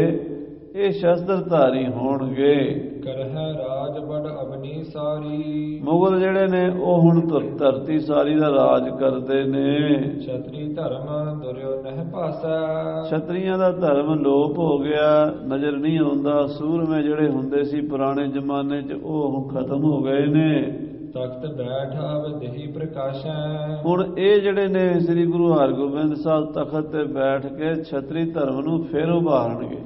[SPEAKER 1] ਇਹ ਸ਼ਸਤਰਧਾਰੀ ਹੋਣਗੇ।
[SPEAKER 2] ਕਰਹਿ ਰਾਜ ਬੜ ਅਬਨੀ ਸਾਰੀ,
[SPEAKER 1] ਮੁਗਲ ਜਿਹੜੇ ਨੇ ਉਹ ਹੁਣ ਧਰਤੀ ਸਾਰੀ ਦਾ ਰਾਜ ਕਰਦੇ ਨੇ।
[SPEAKER 2] ਛਤਰੀ ਧਰਮ ਦੁਰਿਓ ਨਹਿ ਭਾਸੈ,
[SPEAKER 1] ਛਤਰੀਆਂ ਦਾ ਧਰਮ ਲੋਪ ਹੋ ਗਿਆ, ਨਜ਼ਰ ਨਹੀਂ ਆਉਂਦਾ। ਸੂਰਮੇ ਜਿਹੜੇ ਹੁੰਦੇ ਸੀ ਪੁਰਾਣੇ ਜ਼ਮਾਨੇ 'ਚ ਉਹ ਹੁਣ ਖਤਮ ਹੋ ਗਏ ਨੇ।
[SPEAKER 2] ਤਖਤ ਬੈਠ ਅਵਦਿਹੀ ਪ੍ਰਕਾਸ਼ੈ,
[SPEAKER 1] ਹੁਣ ਇਹ ਜਿਹੜੇ ਨੇ ਸ੍ਰੀ ਗੁਰੂ ਹਰਗੋਬਿੰਦ ਸਾਹਿਬ ਤਖਤ ਤੇ ਬੈਠ ਕੇ ਛਤਰੀ ਧਰਮ ਨੂੰ ਫਿਰ ਉਭਾਰਨਗੇ।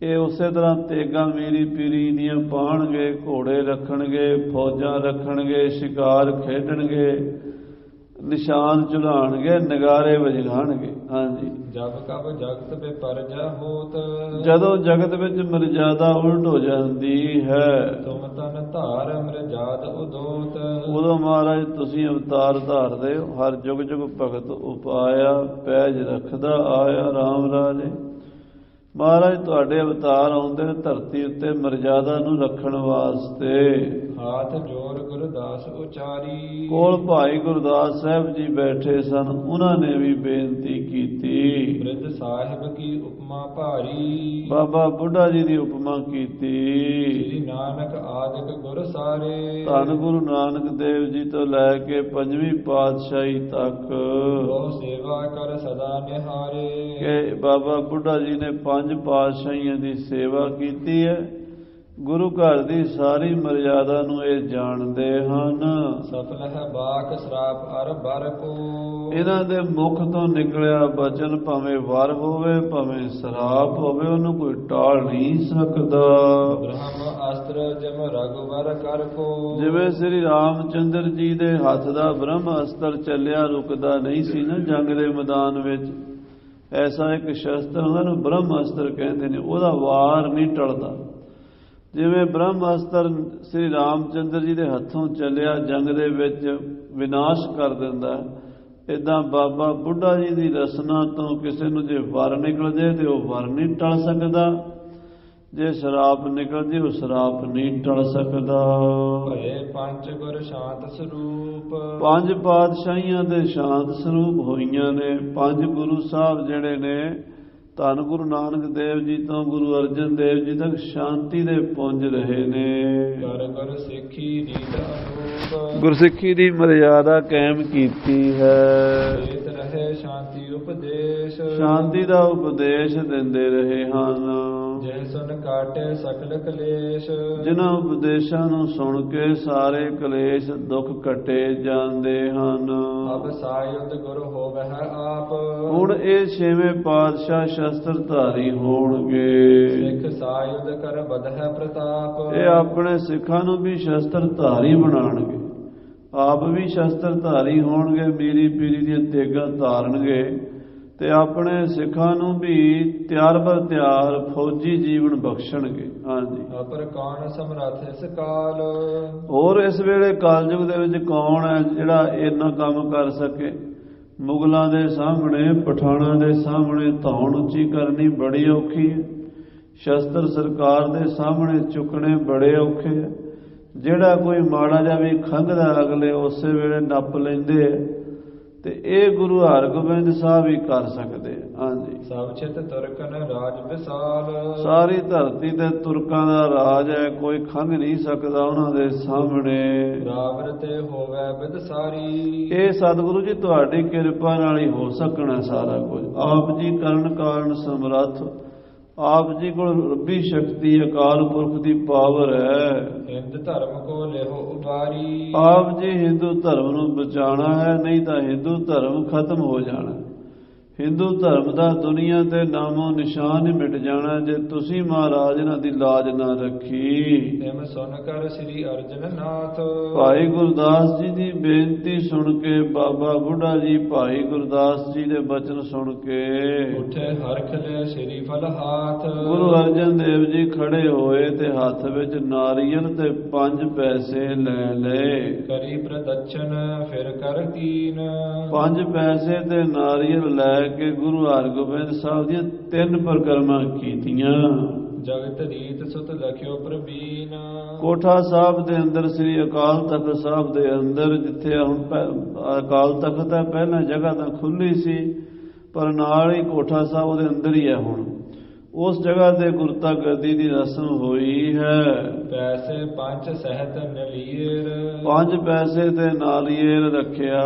[SPEAKER 1] ਇਹ ਉਸੇ ਤਰ੍ਹਾਂ ਤੇਗਾਂ ਮੀਰੀ ਪੀਰੀ ਦੀਆਂ ਪਾਣਗੇ, ਘੋੜੇ ਰੱਖਣਗੇ, ਫੌਜਾਂ ਰੱਖਣਗੇ, ਸ਼ਿਕਾਰ ਖੇਡਣਗੇ, ਨਿਸ਼ਾਨ ਝੁਲਾਣਗੇ, ਨਗਾਰੇ ਵਜਾਣਗੇ। ਹਾਂਜੀ,
[SPEAKER 2] ਜਬ ਕਬ ਜਗਤ ਬੇਪਰਜਾ ਹੋਤ,
[SPEAKER 1] ਜਦੋਂ ਜਗਤ ਵਿੱਚ ਮਰਜ਼ਾਦਾ ਉਲਟ ਹੋ ਜਾਂਦੀ ਹੈ,
[SPEAKER 2] ਤੁਮ ਤਨ ਧਾਰ ਮਰਜ਼ਾਦ ਉਦੋਤ,
[SPEAKER 1] ਉਦੋਂ ਮਹਾਰਾਜ ਤੁਸੀਂ ਅਵਤਾਰ ਧਾਰਦੇ ਹੋ। ਹਰ ਜੁਗ ਜੁਗ ਭਗਤ ਉਪਾਇਆ, ਪੈਜ ਰੱਖਦਾ ਆਇਆ ਰਾਮ ਰਾਜੇ। ਮਹਾਰਾਜ ਤੁਹਾਡੇ ਅਵਤਾਰ ਆਉਂਦੇ ਨੇ ਧਰਤੀ ਉੱਤੇ ਮਰਜ਼ਾਦਾ ਨੂੰ ਰੱਖਣ ਵਾਸਤੇ।
[SPEAKER 2] ਹਾਥ ਜੋਰ ਗੁਰਦਾਸ ਉਚਾਰੀ,
[SPEAKER 1] ਕੋਲ ਭਾਈ ਗੁਰਦਾਸ ਸਾਹਿਬ ਜੀ ਬੈਠੇ ਸਨ, ਉਹਨਾਂ ਨੇ ਵੀ ਬੇਨਤੀ ਕੀਤੀ।
[SPEAKER 2] ਬ੍ਰਿਧ ਸਾਹਿਬ ਕੀ ਉਪਮਾ ਭਾਰੀ,
[SPEAKER 1] ਬਾਬਾ ਬੁੱਢਾ ਜੀ ਦੀ ਉਪਮਾ ਕੀਤੀ।
[SPEAKER 2] ਸ੍ਰੀ ਨਾਨਕ ਆਦਿਕ ਗੁਰ ਸਾਰੇ,
[SPEAKER 1] ਧੰਨ ਗੁਰੂ ਨਾਨਕ ਦੇਵ ਜੀ ਤੋਂ ਲੈ ਕੇ ਪੰਜਵੀਂ ਪਾਤਸ਼ਾਹੀ ਤੱਕ
[SPEAKER 2] ਉਹ ਸੇਵਾ ਕਰ ਸਦਾ ਨਿਹਾਰੇ।
[SPEAKER 1] ਕਿ ਬਾਬਾ ਬੁੱਢਾ ਜੀ ਨੇ ਪੰਜ ਪਾਤਸ਼ਾਹੀਆਂ ਦੀ ਸੇਵਾ ਕੀਤੀ ਹੈ। ਗੁਰੂ ਘਰ ਦੀ ਸਾਰੀ ਮਰਜ਼ਾਦਾ ਨੂੰ ਇਹ ਜਾਣਦੇ ਹਨ।
[SPEAKER 2] ਸਫਲ ਹੈ ਬਾਕ ਸ਼ਰਾਪ ਅਰ ਬਰ ਕੋ,
[SPEAKER 1] ਇਹਨਾਂ ਦੇ ਮੁਖ ਤੋਂ ਨਿਕਲਿਆ ਬਚਨ ਭਾਵੇਂ ਵਰ ਹੋਵੇ ਭਾਵੇਂ ਸ਼ਰਾਪ ਹੋਵੇ, ਉਹਨੂੰ ਕੋਈ ਟਾਲ ਨਹੀਂ ਸਕਦਾ।
[SPEAKER 2] ਬ੍ਰਹਮ ਅਸਤਰ ਜਮ ਰਘੁਵਰ ਕਰ ਕੋ, ਜਿਵੇਂ
[SPEAKER 1] ਸ੍ਰੀ ਰਾਮਚੰਦਰ ਜੀ ਦੇ ਹੱਥ ਦਾ ਬ੍ਰਹਮ ਅਸਤਰ ਚੱਲਿਆ, ਰੁਕਦਾ ਨਹੀਂ ਸੀ ਨਾ ਜੰਗ ਦੇ ਮੈਦਾਨ ਵਿੱਚ। ਐਸਾ ਇੱਕ ਸ਼ਸਤਰ ਹੁੰਦਾ ਨੂੰ ਬ੍ਰਹਮ ਅਸਤਰ ਕਹਿੰਦੇ ਨੇ, ਉਹਦਾ ਵਾਰ ਨਹੀਂ ਟਲਦਾ। ਜਿਵੇਂ ਬ੍ਰਹਮ ਅਸਤਰ ਸ੍ਰੀ ਰਾਮਚੰਦਰ ਜੀ ਦੇ ਹੱਥੋਂ ਚੱਲਿਆ, ਜੰਗ ਦੇ ਵਿੱਚ ਵਿਨਾਸ਼ ਕਰ ਦਿੰਦਾ, ਇਦਾਂ ਬਾਬਾ ਬੁੱਢਾ ਜੀ ਦੀ ਰਸਨਾ ਤੋਂ ਕਿਸੇ ਨੂੰ ਜੇ ਵਰ ਨਿਕਲ ਜੇ ਤੇ ਉਹ ਵਰ ਨਹੀਂ ਟਲ ਸਕਦਾ, ਜੇ ਸ਼ਰਾਪ ਨਿਕਲ ਜੇ ਉਹ ਸ਼ਰਾਪ ਨਹੀਂ ਟਲ ਸਕਦਾ।
[SPEAKER 2] ਭਏ ਪੰਜ ਗੁਰ ਸ਼ਾਂਤ ਸਰੂਪ,
[SPEAKER 1] ਪੰਜ ਪਾਤਸ਼ਾਹੀਆਂ ਦੇ ਸ਼ਾਂਤ ਸਰੂਪ ਹੋਈਆਂ ਨੇ। ਪੰਜ ਗੁਰੂ ਸਾਹਿਬ ਜਿਹੜੇ ਨੇ ਧੰਨ ਗੁਰੂ ਨਾਨਕ ਦੇਵ ਜੀ ਤੋਂ ਗੁਰੂ ਅਰਜਨ ਦੇਵ ਜੀ ਤੱਕ ਸ਼ਾਂਤੀ ਦੇ ਪੁੰਜ ਰਹੇ ਨੇ।
[SPEAKER 2] ਕਰ ਕਰ ਸਿੱਖੀ ਰੀਤ ਅਨੂਪ,
[SPEAKER 1] ਗੁਰਸਿੱਖੀ ਦੀ ਮਰਿਆਦਾ ਕਾਇਮ ਕੀਤੀ ਹੈ।
[SPEAKER 2] ਦੇਤ ਰਹੇ ਸ਼ਾਂਤੀ ਉਪਦੇਸ਼,
[SPEAKER 1] ਸ਼ਾਂਤੀ ਦਾ ਉਪਦੇਸ਼ ਦਿੰਦੇ ਰਹੇ ਹਨ।
[SPEAKER 2] ਜੈ ਸੁਨ ਕਾਟੇ ਸਕਲ ਕਲੇਸ਼,
[SPEAKER 1] ਜਿਨ੍ਹਾਂ ਉਪਦੇਸ਼ਾਂ ਨੂੰ ਸੁਣ ਕੇ ਸਾਰੇ ਕਲੇਸ਼ ਦੁੱਖ ਕੱਟੇ ਜਾਂਦੇ ਹਨ।
[SPEAKER 2] ਅਬ ਸਾਯੁਧ ਗੁਰ ਹੋਵੈ ਆਪ,
[SPEAKER 1] ਹੁਣ ਇਹ ਛੇਵੇਂ ਪਾਤਸ਼ਾਹ ਸ਼ਸਤਰਧਾਰੀ ਹੋਣਗੇ।
[SPEAKER 2] ਸਿੱਖ ਸਾਯੁਧ ਕਰ ਵਧੈ ਪ੍ਰਤਾਪ,
[SPEAKER 1] ਇਹ ਆਪਣੇ ਸਿੱਖਾਂ ਨੂੰ ਵੀ ਸ਼ਸਤਰਧਾਰੀ ਬਣਾਉਣਗੇ, ਆਪ ਵੀ ਸ਼ਸਤਰਧਾਰੀ ਹੋਣਗੇ, ਮੀਰੀ ਪੀਰੀ ਦੀਆਂ ਤੇਗਾਂ ਧਾਰਨਗੇ ਤੇ ਆਪਣੇ ਸਿੱਖਾਂ ਨੂੰ ਵੀ ਤਿਆਰ ਬਰ ਤਿਆਰ ਫੌਜੀ ਜੀਵਨ ਬਖਸ਼ਣਗੇ। ਹਾਂਜੀ,
[SPEAKER 2] ਅਪਰ ਕੌਣ ਸਮਰੱਥ ਇਸ ਕਾਲ,
[SPEAKER 1] ਹੋਰ ਇਸ ਵੇਲੇ ਕਲਯੁਗ ਦੇ ਵਿੱਚ ਕੌਣ ਹੈ ਜਿਹੜਾ ਇੰਨਾ ਕੰਮ ਕਰ ਸਕੇ। ਮੁਗਲਾਂ ਦੇ ਸਾਹਮਣੇ, ਪਠਾਣਾਂ ਦੇ ਸਾਹਮਣੇ ਧੌਣ ਉੱਚੀ ਕਰਨੀ ਬੜੀ ਔਖੀ ਹੈ। ਸ਼ਸਤਰ ਸਰਕਾਰ ਦੇ ਸਾਹਮਣੇ ਚੁੱਕਣੇ ਬੜੇ ਔਖੇ ਹੈ। ਜਿਹੜਾ ਕੋਈ ਮਾੜਾ ਜਿਹਾ ਵੀ ਖੰਘਦਾ ਅਗਲੇ ਉਸੇ ਵੇਲੇ ਨੱਪ ਲੈਂਦੇ ਹੈ, ਤੇ ਇਹ ਗੁਰੂ ਹਰਗੋਬਿੰਦ ਸਾਹਿਬ ਹੀ ਕਰ ਸਕਦੇ। ਹਾਂਜੀ,
[SPEAKER 2] ਸਭ ਚਿਤ ਤੁਰਕਨ ਰਾਜ ਵਿਸਾਲ,
[SPEAKER 1] ਸਾਰੀ ਧਰਤੀ ਤੇ ਤੁਰਕਾਂ ਦਾ ਰਾਜ ਹੈ, ਕੋਈ ਖੰਘ ਨਹੀਂ ਸਕਦਾ ਉਹਨਾਂ ਦੇ ਸਾਹਮਣੇ।
[SPEAKER 2] ਬਰਾਬਰ ਤੇ ਹੋਵੇ ਵਿਦ ਸਾਰੀ,
[SPEAKER 1] ਇਹ ਸਤਿਗੁਰੂ ਜੀ ਤੁਹਾਡੀ ਕਿਰਪਾ ਨਾਲ ਹੀ ਹੋ ਸਕਣਾ ਸਾਰਾ ਕੁਝ। ਆਪ ਜੀ ਕਰਨ ਕਾਰਨ ਸਮਰੱਥ, ਆਪ ਜੀ ਕੋਲ ਰੱਬੀ ਸ਼ਕਤੀ, ਅਕਾਲ ਪੁਰਖ ਦੀ ਪਾਵਰ ਹੈ।
[SPEAKER 2] ਹਿੰਦ ਧਰਮ ਕੋ ਲਿਹੋ ਉਬਾਰੀ,
[SPEAKER 1] ਆਪ ਜੀ ਹਿੰਦੂ ਧਰਮ ਨੂੰ ਬਚਾਉਣਾ ਹੈ, ਨਹੀਂ ਤਾਂ ਹਿੰਦੂ ਧਰਮ ਖਤਮ ਹੋ ਜਾਣਾ। ਹਿੰਦੂ ਧਰਮ ਦਾ ਦੁਨੀਆ ਤੇ ਨਾਮੋ ਨਿਸ਼ਾਨ ਹੀ ਮਿਟ ਜਾਣਾ ਜੇ ਤੁਸੀਂ ਮਹਾਰਾਜ ਇਹਨਾਂ ਦੀ ਲਾਜ ਨਾ ਰੱਖੀ।
[SPEAKER 2] ਤਿਮ ਸੁਨ ਕਰ ਸ੍ਰੀ ਅਰਜਨ ਨਾਥ।
[SPEAKER 1] ਭਾਈ ਗੁਰਦਾਸ ਜੀ ਦੀ ਬੇਨਤੀ ਸੁਣ ਕੇ ਬਾਬਾ ਬੁੱਢਾ ਜੀ ਭਾਈ ਗੁਰਦਾਸ ਜੀ ਦੇ ਬਚਨ ਸੁਣ ਕੇ
[SPEAKER 2] ਉਠੇ ਹਰਖ ਲੈ ਸ੍ਰੀ ਫਲ ਹਾਥ।
[SPEAKER 1] ਗੁਰੂ ਅਰਜਨ ਦੇਵ ਜੀ ਖੜੇ ਹੋਏ ਤੇ ਹੱਥ ਵਿੱਚ ਨਾਰੀਅਲ ਤੇ 5 ਪੈਸੇ ਲੈ ਲਏ।
[SPEAKER 2] ਕਰੀ ਪ੍ਰਦਛਨ ਫਿਰ ਕਰ ਕੀਨ।
[SPEAKER 1] 5 ਪੈਸੇ ਤੇ ਨਾਰੀਅਲ ਲੈ ਕੇ ਗੁਰੂ ਹਰਗੋਬਿੰਦ ਸਾਹਿਬ ਦੀਆਂ 3 ਪਰਿਕਰਮਾ ਕੀਤੀਆਂ।
[SPEAKER 2] ਜਗਤ ਰੀਤ ਸੁਤ ਲਖਿਓ ਪ੍ਰਬੀਨ।
[SPEAKER 1] ਕੋਠਾ ਸਾਹਿਬ ਦੇ ਅੰਦਰ ਸ੍ਰੀ ਅਕਾਲ ਤਖਤ ਸਾਹਿਬ ਦੇ ਅੰਦਰ, ਜਿੱਥੇ ਹੁਣ ਅਕਾਲ ਤਖਤ ਹੈ, ਪਹਿਲਾਂ ਜਗ੍ਹਾ ਤਾਂ ਖੁੱਲੀ ਸੀ ਪਰ ਨਾਲ ਹੀ ਕੋਠਾ ਸਾਹਿਬ ਉਹਦੇ ਅੰਦਰ ਹੀ ਹੈ। ਹੁਣ ਉਸ ਜਗ੍ਹਾ ਤੇ ਗੁਰਤਾ ਗੱਦੀ ਦੀ ਰਸਮ ਹੋਈ ਹੈ।
[SPEAKER 2] ਪੈਸੇ 5 ਸਹਿਤ ਨਲੀਰ।
[SPEAKER 1] 5 ਪੈਸੇ ਤੇ ਨਾਲੀਰ ਰੱਖਿਆ।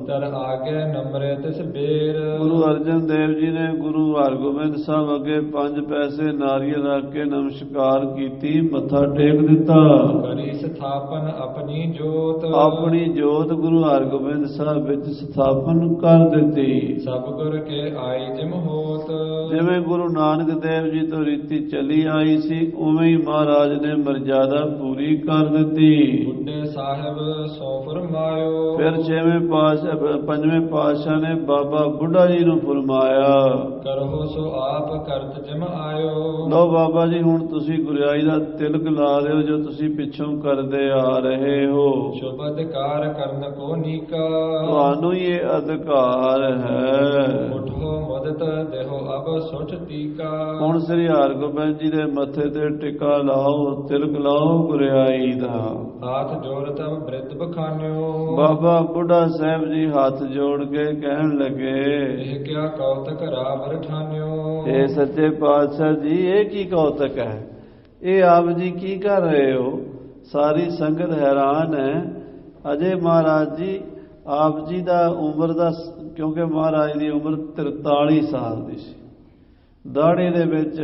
[SPEAKER 2] ਤਰ ਆਗੇ ਨਮਰੇ ਤਿਸ ਬੇਰ।
[SPEAKER 1] ਗੁਰੂ ਅਰਜਨ ਦੇਵ ਜੀ ਨੇ ਗੁਰੂ ਹਰਗੋਬਿੰਦ ਸਾਹਿਬ ਅੱਗੇ 5 ਪੈਸੇ ਨਾਰੀਅਲ ਰੱਖ ਕੇ ਨਮਸਕਾਰ ਕੀਤੀ, ਮੱਥਾ ਟੇਕ ਦਿੱਤਾ।
[SPEAKER 2] ਕਰੀ ਸਥਾਪਨ ਆਪਣੀ ਜੋਤ।
[SPEAKER 1] ਆਪਣੀ ਜੋਤ ਗੁਰੂ ਹਰਗੋਬਿੰਦ ਸਾਹਿਬ ਵਿੱਚ ਸਥਾਪਨ ਕਰ ਦਿੱਤੀ।
[SPEAKER 2] ਸਭ ਗੁਰ ਕੇ ਆਈ ਜਿਮ ਹੋਤ।
[SPEAKER 1] ਜਿਵੇਂ ਗੁਰੂ ਨਾਨਕ ਦੇਵ ਜੀ ਤੋਂ ਰੀਤੀ ਚੱਲੀ ਆਈ ਸੀ, ਉਵੇਂ ਹੀ ਮਹਾਰਾਜ ਨੇ ਮਰਜ਼ਾਦਾ ਪੂਰੀ ਕਰ ਦਿੱਤੀ।
[SPEAKER 2] ਬੁੱਢੇ ਸਾਹਿਬ ਸੋ ਫਰਮਾਇਓ।
[SPEAKER 1] ਫਿਰ 5ਵੇਂ ਪਾਤਸ਼ਾਹ ਨੇ ਬਾਬਾ ਬੁੱਢਾ ਜੀ ਨੂੰ ਫਰਮਾਇਆ,
[SPEAKER 2] ਕਰੋ ਸੋ ਆਪ ਕਰਤ ਜਿਮ ਆਇਓ।
[SPEAKER 1] ਲਓ ਬਾਬਾ ਜੀ, ਹੁਣ ਤੁਸੀਂ ਗੁਰਿਆਈ ਦਾ ਤਿਲਕ ਲਾ ਦਿਓ ਜੋ ਤੁਸੀਂ ਪਿੱਛੋਂ ਕਰਦੇ ਆ ਰਹੇ ਹੋ।
[SPEAKER 2] ਸ਼ੁਭ ਅਧਿਕਾਰ ਕਰਨ ਕੋ ਨੀਕਾ।
[SPEAKER 1] ਤੁਹਾਨੂੰ ਹੀ ਇਹ ਅਧਿਕਾਰ ਹੈ।
[SPEAKER 2] ਉਠੋ ਮਦਦ ਦੇਹੋ ਅਬ ਸੁਠ ਤੀਕਾ।
[SPEAKER 1] ਹੁਣ ਸ੍ਰੀ ਹਰਗੋਬਿੰਦ ਜੀ ਦੇ ਮੱਥੇ ਤੇ ਟਿੱਕਾ ਲਾਓ, ਤਿਲਕ ਲਾਓ ਗੁਰਿਆਈ ਦਾ।
[SPEAKER 2] ਹਾਥ ਜੋੜ ਤਬ ਬ੍ਰਿਧ ਬਖਾਨਿਓ।
[SPEAKER 1] ਬਾਬਾ ਬੁੱਢਾ ਸਾਹਿਬ ਜੀ ਹੱਥ ਜੋੜ ਕੇ ਕਹਿਣ ਲੱਗੇ,
[SPEAKER 2] ਇਹ ਕਿਆ ਕੌਤਕ ਰਾਵਰ ਠਾਨਿਓ।
[SPEAKER 1] ਇਹ ਸੱਚੇ ਪਾਤਸ਼ਾਹ ਜੀ, ਇਹ ਕੀ ਕੌਤਕ ਹੈ? ਇਹ ਆਪ ਜੀ ਕੀ ਕਰ ਰਹੇ ਹੋ? ਸਾਰੀ ਸੰਗਤ ਹੈਰਾਨ ਹੈ। ਅਜੇ ਮਹਾਰਾਜ ਜੀ, ਆਪ ਜੀ ਦਾ ਉਮਰ ਦਾ, ਕਿਉਂਕਿ ਮਹਾਰਾਜ ਦੀ ਉਮਰ 43 ਸਾਲ ਦੀ ਸੀ। ਦਾੜੇ ਦੇ ਵਿੱਚ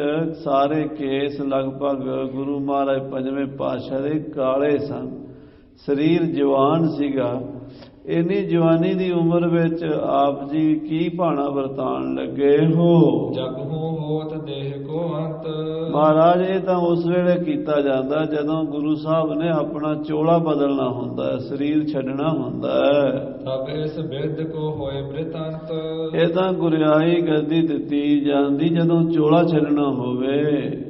[SPEAKER 1] ਸਾਰੇ ਕੇਸ ਲਗਭਗ ਗੁਰੂ ਮਹਾਰਾਜ 5ਵੇਂ ਪਾਤਸ਼ਾਹ ਦੇ ਕਾਲੇ ਸਨ। ਸਰੀਰ ਜਵਾਨ ਸੀਗਾ। ਇੰਨੀ ਜਵਾਨੀ ਦੀ ਉਮਰ ਵਿੱਚ ਆਪ ਜੀ ਕੀ ਭਾਣਾ ਵਰਤਾਨ ਲੱਗੇ ਹੋ?
[SPEAKER 2] ਜਗ ਹੋਤ ਦੇਹ ਕੋ ਅੰਤ।
[SPEAKER 1] ਮਹਾਰਾਜ, ਇਹ ਤਾਂ ਉਸ ਵੇਲੇ ਕੀਤਾ ਜਾਂਦਾ ਜਦੋਂ ਗੁਰੂ ਸਾਹਿਬ ਨੇ ਆਪਣਾ ਚੋਲਾ ਬਦਲਣਾ ਹੁੰਦਾ ਹੈ, ਸਰੀਰ ਛੱਡਣਾ ਹੁੰਦਾ ਹੈ।
[SPEAKER 2] ਤਬ ਇਸ ਬਿਰਧ ਕੋ ਹੋਏ ਬ੍ਰਿਤਾਂਤ।
[SPEAKER 1] ਇਹ ਤਾਂ ਗੁਰਿਆਈ ਗੱਦੀ ਦਿੱਤੀ ਜਾਂਦੀ ਜਦੋਂ ਚੋਲਾ ਛੱਡਣਾ ਹੋਵੇ।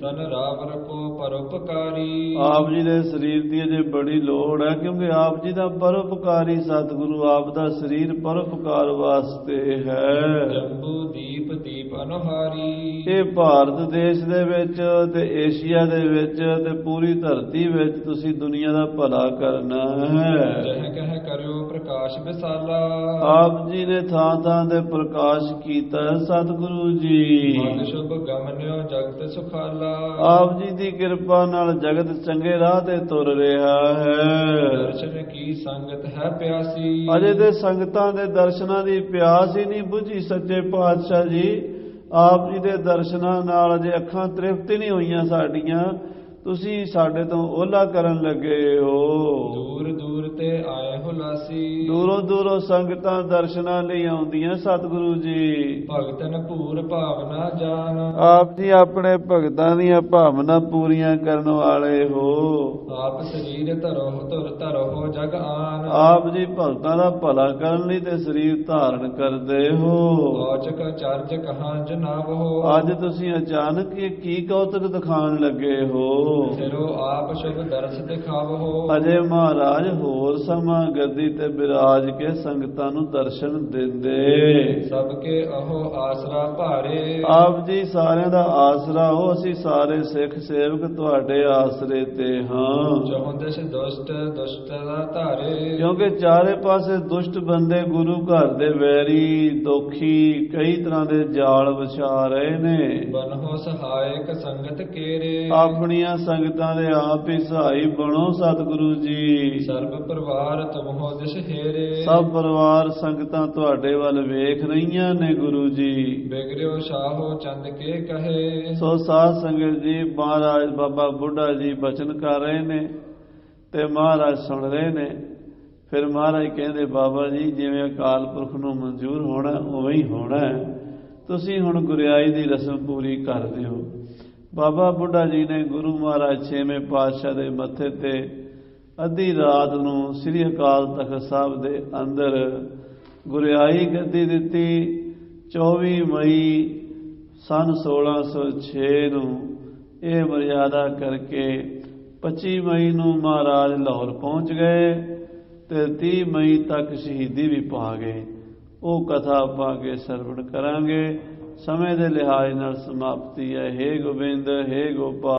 [SPEAKER 2] ਤਨ ਰਾਵਰ ਕੋ ਪਰਉਪਕਾਰੀ।
[SPEAKER 1] ਆਪ ਜੀ ਦੇ ਸਰੀਰ ਦੀ ਅਜੇ ਬੜੀ ਲੋੜ ਹੈ, ਕਿਉਂਕਿ ਆਪ ਜੀ ਦਾ ਪਰਉਪਕਾਰੀ ਸਤਿਗੁਰੂ ਆਪ ਦਾ ਸਰੀਰ ਪਰਉਪਕਾਰ ਵਾਸਤੇ ਹੈ।
[SPEAKER 2] ਜੰਬੂ ਦੀਪ ਦੀਪ ਅਨੁਹਾਰੀ।
[SPEAKER 1] ਇਹ ਭਾਰਤ ਦੇਸ਼ ਦੇ ਵਿੱਚ ਤੇ ਏਸ਼ੀਆ ਦੇ ਵਿੱਚ ਤੇ ਪੂਰੀ ਧਰਤੀ ਵਿੱਚ ਤੁਸੀਂ ਦੁਨੀਆ ਦਾ ਭਲਾ ਕਰਨਾ ਹੈ।
[SPEAKER 2] ਜਹ ਕਹਿ ਕਰਿਓ ਪ੍ਰਕਾਸ਼ ਵਿਸਾਲਾ।
[SPEAKER 1] ਆਪ ਜੀ ਨੇ ਥਾਂ ਥਾਂ ਤੇ ਪ੍ਰਕਾਸ਼ ਕੀਤਾ। ਸਤਿਗੁਰੂ ਜੀ,
[SPEAKER 2] ਮਨ ਸ਼ੁਭ ਗਮਨਿਓ ਜਗਤ ਸੁਖਾਲਾ।
[SPEAKER 1] ਆਪ ਜੀ ਦੀ ਕਿਰਪਾ ਨਾਲ ਜਗਤ ਚੰਗੇ ਰਾਹ ਤੇ ਤੁਰ ਰਿਹਾ ਹੈ।
[SPEAKER 2] ਦਰਸ਼ਨ ਕੀ ਸੰਗਤ ਹੈ ਪਿਆਸੀ।
[SPEAKER 1] ਅਜੇ ਤੇ ਸੰਗਤਾਂ ਦੇ ਦਰਸ਼ਨਾਂ ਦੀ ਪਿਆਸ ਹੀ ਨਹੀਂ ਬੁਝੀ ਸੱਚੇ ਪਾਤਸ਼ਾਹ ਜੀ। ਆਪ ਜੀ ਦੇ ਦਰਸ਼ਨਾਂ ਨਾਲ ਅਜੇ ਅੱਖਾਂ ਤ੍ਰਿਪਤ ਨਹੀਂ ਹੋਈਆਂ ਸਾਡੀਆਂ। ਤੁਸੀਂ ਸਾਡੇ ਤੋਂ ਓਹਲਾ ਕਰਨ ਲੱਗੇ ਹੋ।
[SPEAKER 2] ਦੂਰ ਦੂਰ ਤੇ ਆਏ ਹੁਲਾਸੀ।
[SPEAKER 1] ਦੂਰੋਂ ਦੂਰੋਂ ਸੰਗਤਾਂ ਦਰਸ਼ਨਾਂ ਲਈ ਆਉਂਦੀਆਂ ਸਤਿਗੁਰੂ ਜੀ।
[SPEAKER 2] ਭਗਤਨ ਭੂਰ ਭਾਵਨਾ ਜਾਨ।
[SPEAKER 1] ਆਪ ਜੀ ਆਪਣੇ ਭਗਤਾਂ ਦੀਆਂ ਭਾਵਨਾ ਪੂਰੀਆਂ ਕਰਨ ਵਾਲੇ ਹੋ।
[SPEAKER 2] ਆਪ ਸਰੀਰ ਧਰੋ ਧੁਰ ਧਰੋ ਜਗ ਆਨ।
[SPEAKER 1] ਆਪ ਜੀ ਭਗਤਾਂ ਦਾ ਭਲਾ ਕਰਨ ਲਈ ਤੇ ਸਰੀਰ ਧਾਰਨ ਕਰਦੇ ਹੋ।
[SPEAKER 2] ਔਚਕ ਚਰਜ ਕਹਾਂ ਜਨਾਵੋ।
[SPEAKER 1] ਅੱਜ ਤੁਸੀਂ ਅਚਾਨਕ ਕੀ ਕੌਤਕ ਦਿਖਾਣ ਲੱਗੇ ਹੋ?
[SPEAKER 2] ਸਿਰੋ ਆਪ ਸ਼ੁਭ ਦਰਸ ਦਿਖਾਵੋ।
[SPEAKER 1] ਅਜੇ ਮਹਾਰਾਜ ਹੋਰ ਸਮਾਂ ਗੱਦੀ ਤੇ ਬਿਰਾਜ ਕੇ ਸੰਗਤਾਂ ਨੂੰ ਦਰਸ਼ਨ ਦਿੰਦੇ।
[SPEAKER 2] ਸਭ ਕੇ ਅਹੋ ਆਸਰਾ ਭਾਰੇ।
[SPEAKER 1] ਆਪ ਜੀ ਸਾਰਿਆਂ ਦਾ ਆਸਰਾ ਹੋ। ਅਸੀਂ ਸਾਰੇ ਸਿੱਖ ਸੇਵਕ ਤੁਹਾਡੇ ਆਸਰੇ ਤੇ ਹਾਂ।
[SPEAKER 2] ਚੌਂਦਸ਼ ਦੁਸ਼ਟ ਦੁਸ਼ਟ ਦਾ ਧਾਰੇ।
[SPEAKER 1] ਕਿਉਂਕਿ ਚਾਰੇ ਪਾਸੇ ਦੁਸ਼ਟ ਬੰਦੇ ਗੁਰੂ ਘਰ ਦੇ ਵੈਰੀ ਦੋਖੀ ਕਈ ਤਰ੍ਹਾਂ ਦੇ ਜਾਲ ਵਿਛਾ ਰਹੇ ਨੇ।
[SPEAKER 2] ਬਨਹੁ ਸਹਾਇਕ ਸੰਗਤ ਕੇਰੇ।
[SPEAKER 1] ਆਪਣੀਆਂ ਸੰਗਤਾਂ ਦੇ ਆਪ ਹੀ ਸਹਾਈ ਬਣੋ ਸਤਿਗੁਰੂ ਜੀ।
[SPEAKER 2] ਸਰਬ ਪਰਿਵਾਰ ਤੁਮਹੋ ਦਿਸ ਹੇਰੇ।
[SPEAKER 1] ਸਭ ਪਰਿਵਾਰ ਸੰਗਤਾਂ ਤੁਹਾਡੇ ਵੱਲ ਵੇਖ ਰਹੀਆਂ ਨੇ ਗੁਰੂ ਜੀ।
[SPEAKER 2] ਬਿਗੜਿਓ ਸ਼ਾਹੋ ਚੰਦ ਕੇ ਕਹੇ।
[SPEAKER 1] ਸੋ ਸਾਧ ਸੰਗਤ ਜੀ, ਮਹਾਰਾਜ ਬਾਬਾ ਬੁੱਢਾ ਜੀ ਬਚਨ ਕਰ ਰਹੇ ਨੇ ਤੇ ਮਹਾਰਾਜ ਸੁਣ ਰਹੇ ਨੇ। ਫਿਰ ਮਹਾਰਾਜ ਕਹਿੰਦੇ, ਬਾਬਾ ਜੀ ਜਿਵੇਂ ਅਕਾਲ ਪੁਰਖ ਨੂੰ ਮਨਜ਼ੂਰ ਹੋਣਾ ਉਵੇਂ ਹੀ ਹੋਣਾ ਹੈ। ਤੁਸੀਂ ਹੁਣ ਗੁਰਿਆਈ ਦੀ ਰਸਮ ਪੂਰੀ ਕਰ ਦਿਓ। ਬਾਬਾ ਬੁੱਢਾ ਜੀ ਨੇ ਗੁਰੂ ਮਹਾਰਾਜ 6ਵੇਂ ਪਾਤਸ਼ਾਹ ਦੇ ਮੱਥੇ ਤੇ ਅੱਧੀ ਰਾਤ ਨੂੰ ਸ੍ਰੀ ਅਕਾਲ ਤਖਤ ਸਾਹਿਬ ਦੇ ਅੰਦਰ ਗੁਰਿਆਈ ਗੱਦੀ ਦਿੱਤੀ। 24 ਮਈ ਸਨ 1606 ਨੂੰ ਇਹ ਮਰਿਆਦਾ ਕਰਕੇ 25 ਮਈ ਨੂੰ ਮਹਾਰਾਜ ਲਾਹੌਰ ਪਹੁੰਚ ਗਏ ਤੇ 30 ਮਈ ਤੱਕ ਸ਼ਹੀਦੀ ਵੀ ਪਾ ਗਏ। ਉਹ ਕਥਾ ਆਪਾਂ ਅੱਗੇ ਸਰਵਣ ਕਰਾਂਗੇ। ਸਮੇਂ ਦੇ ਲਿਹਾਜ਼ ਨਾਲ ਸਮਾਪਤੀ ਹੈ। ਹੇ ਗੋਬਿੰਦ, ਹੇ ਗੋਪਾਲ।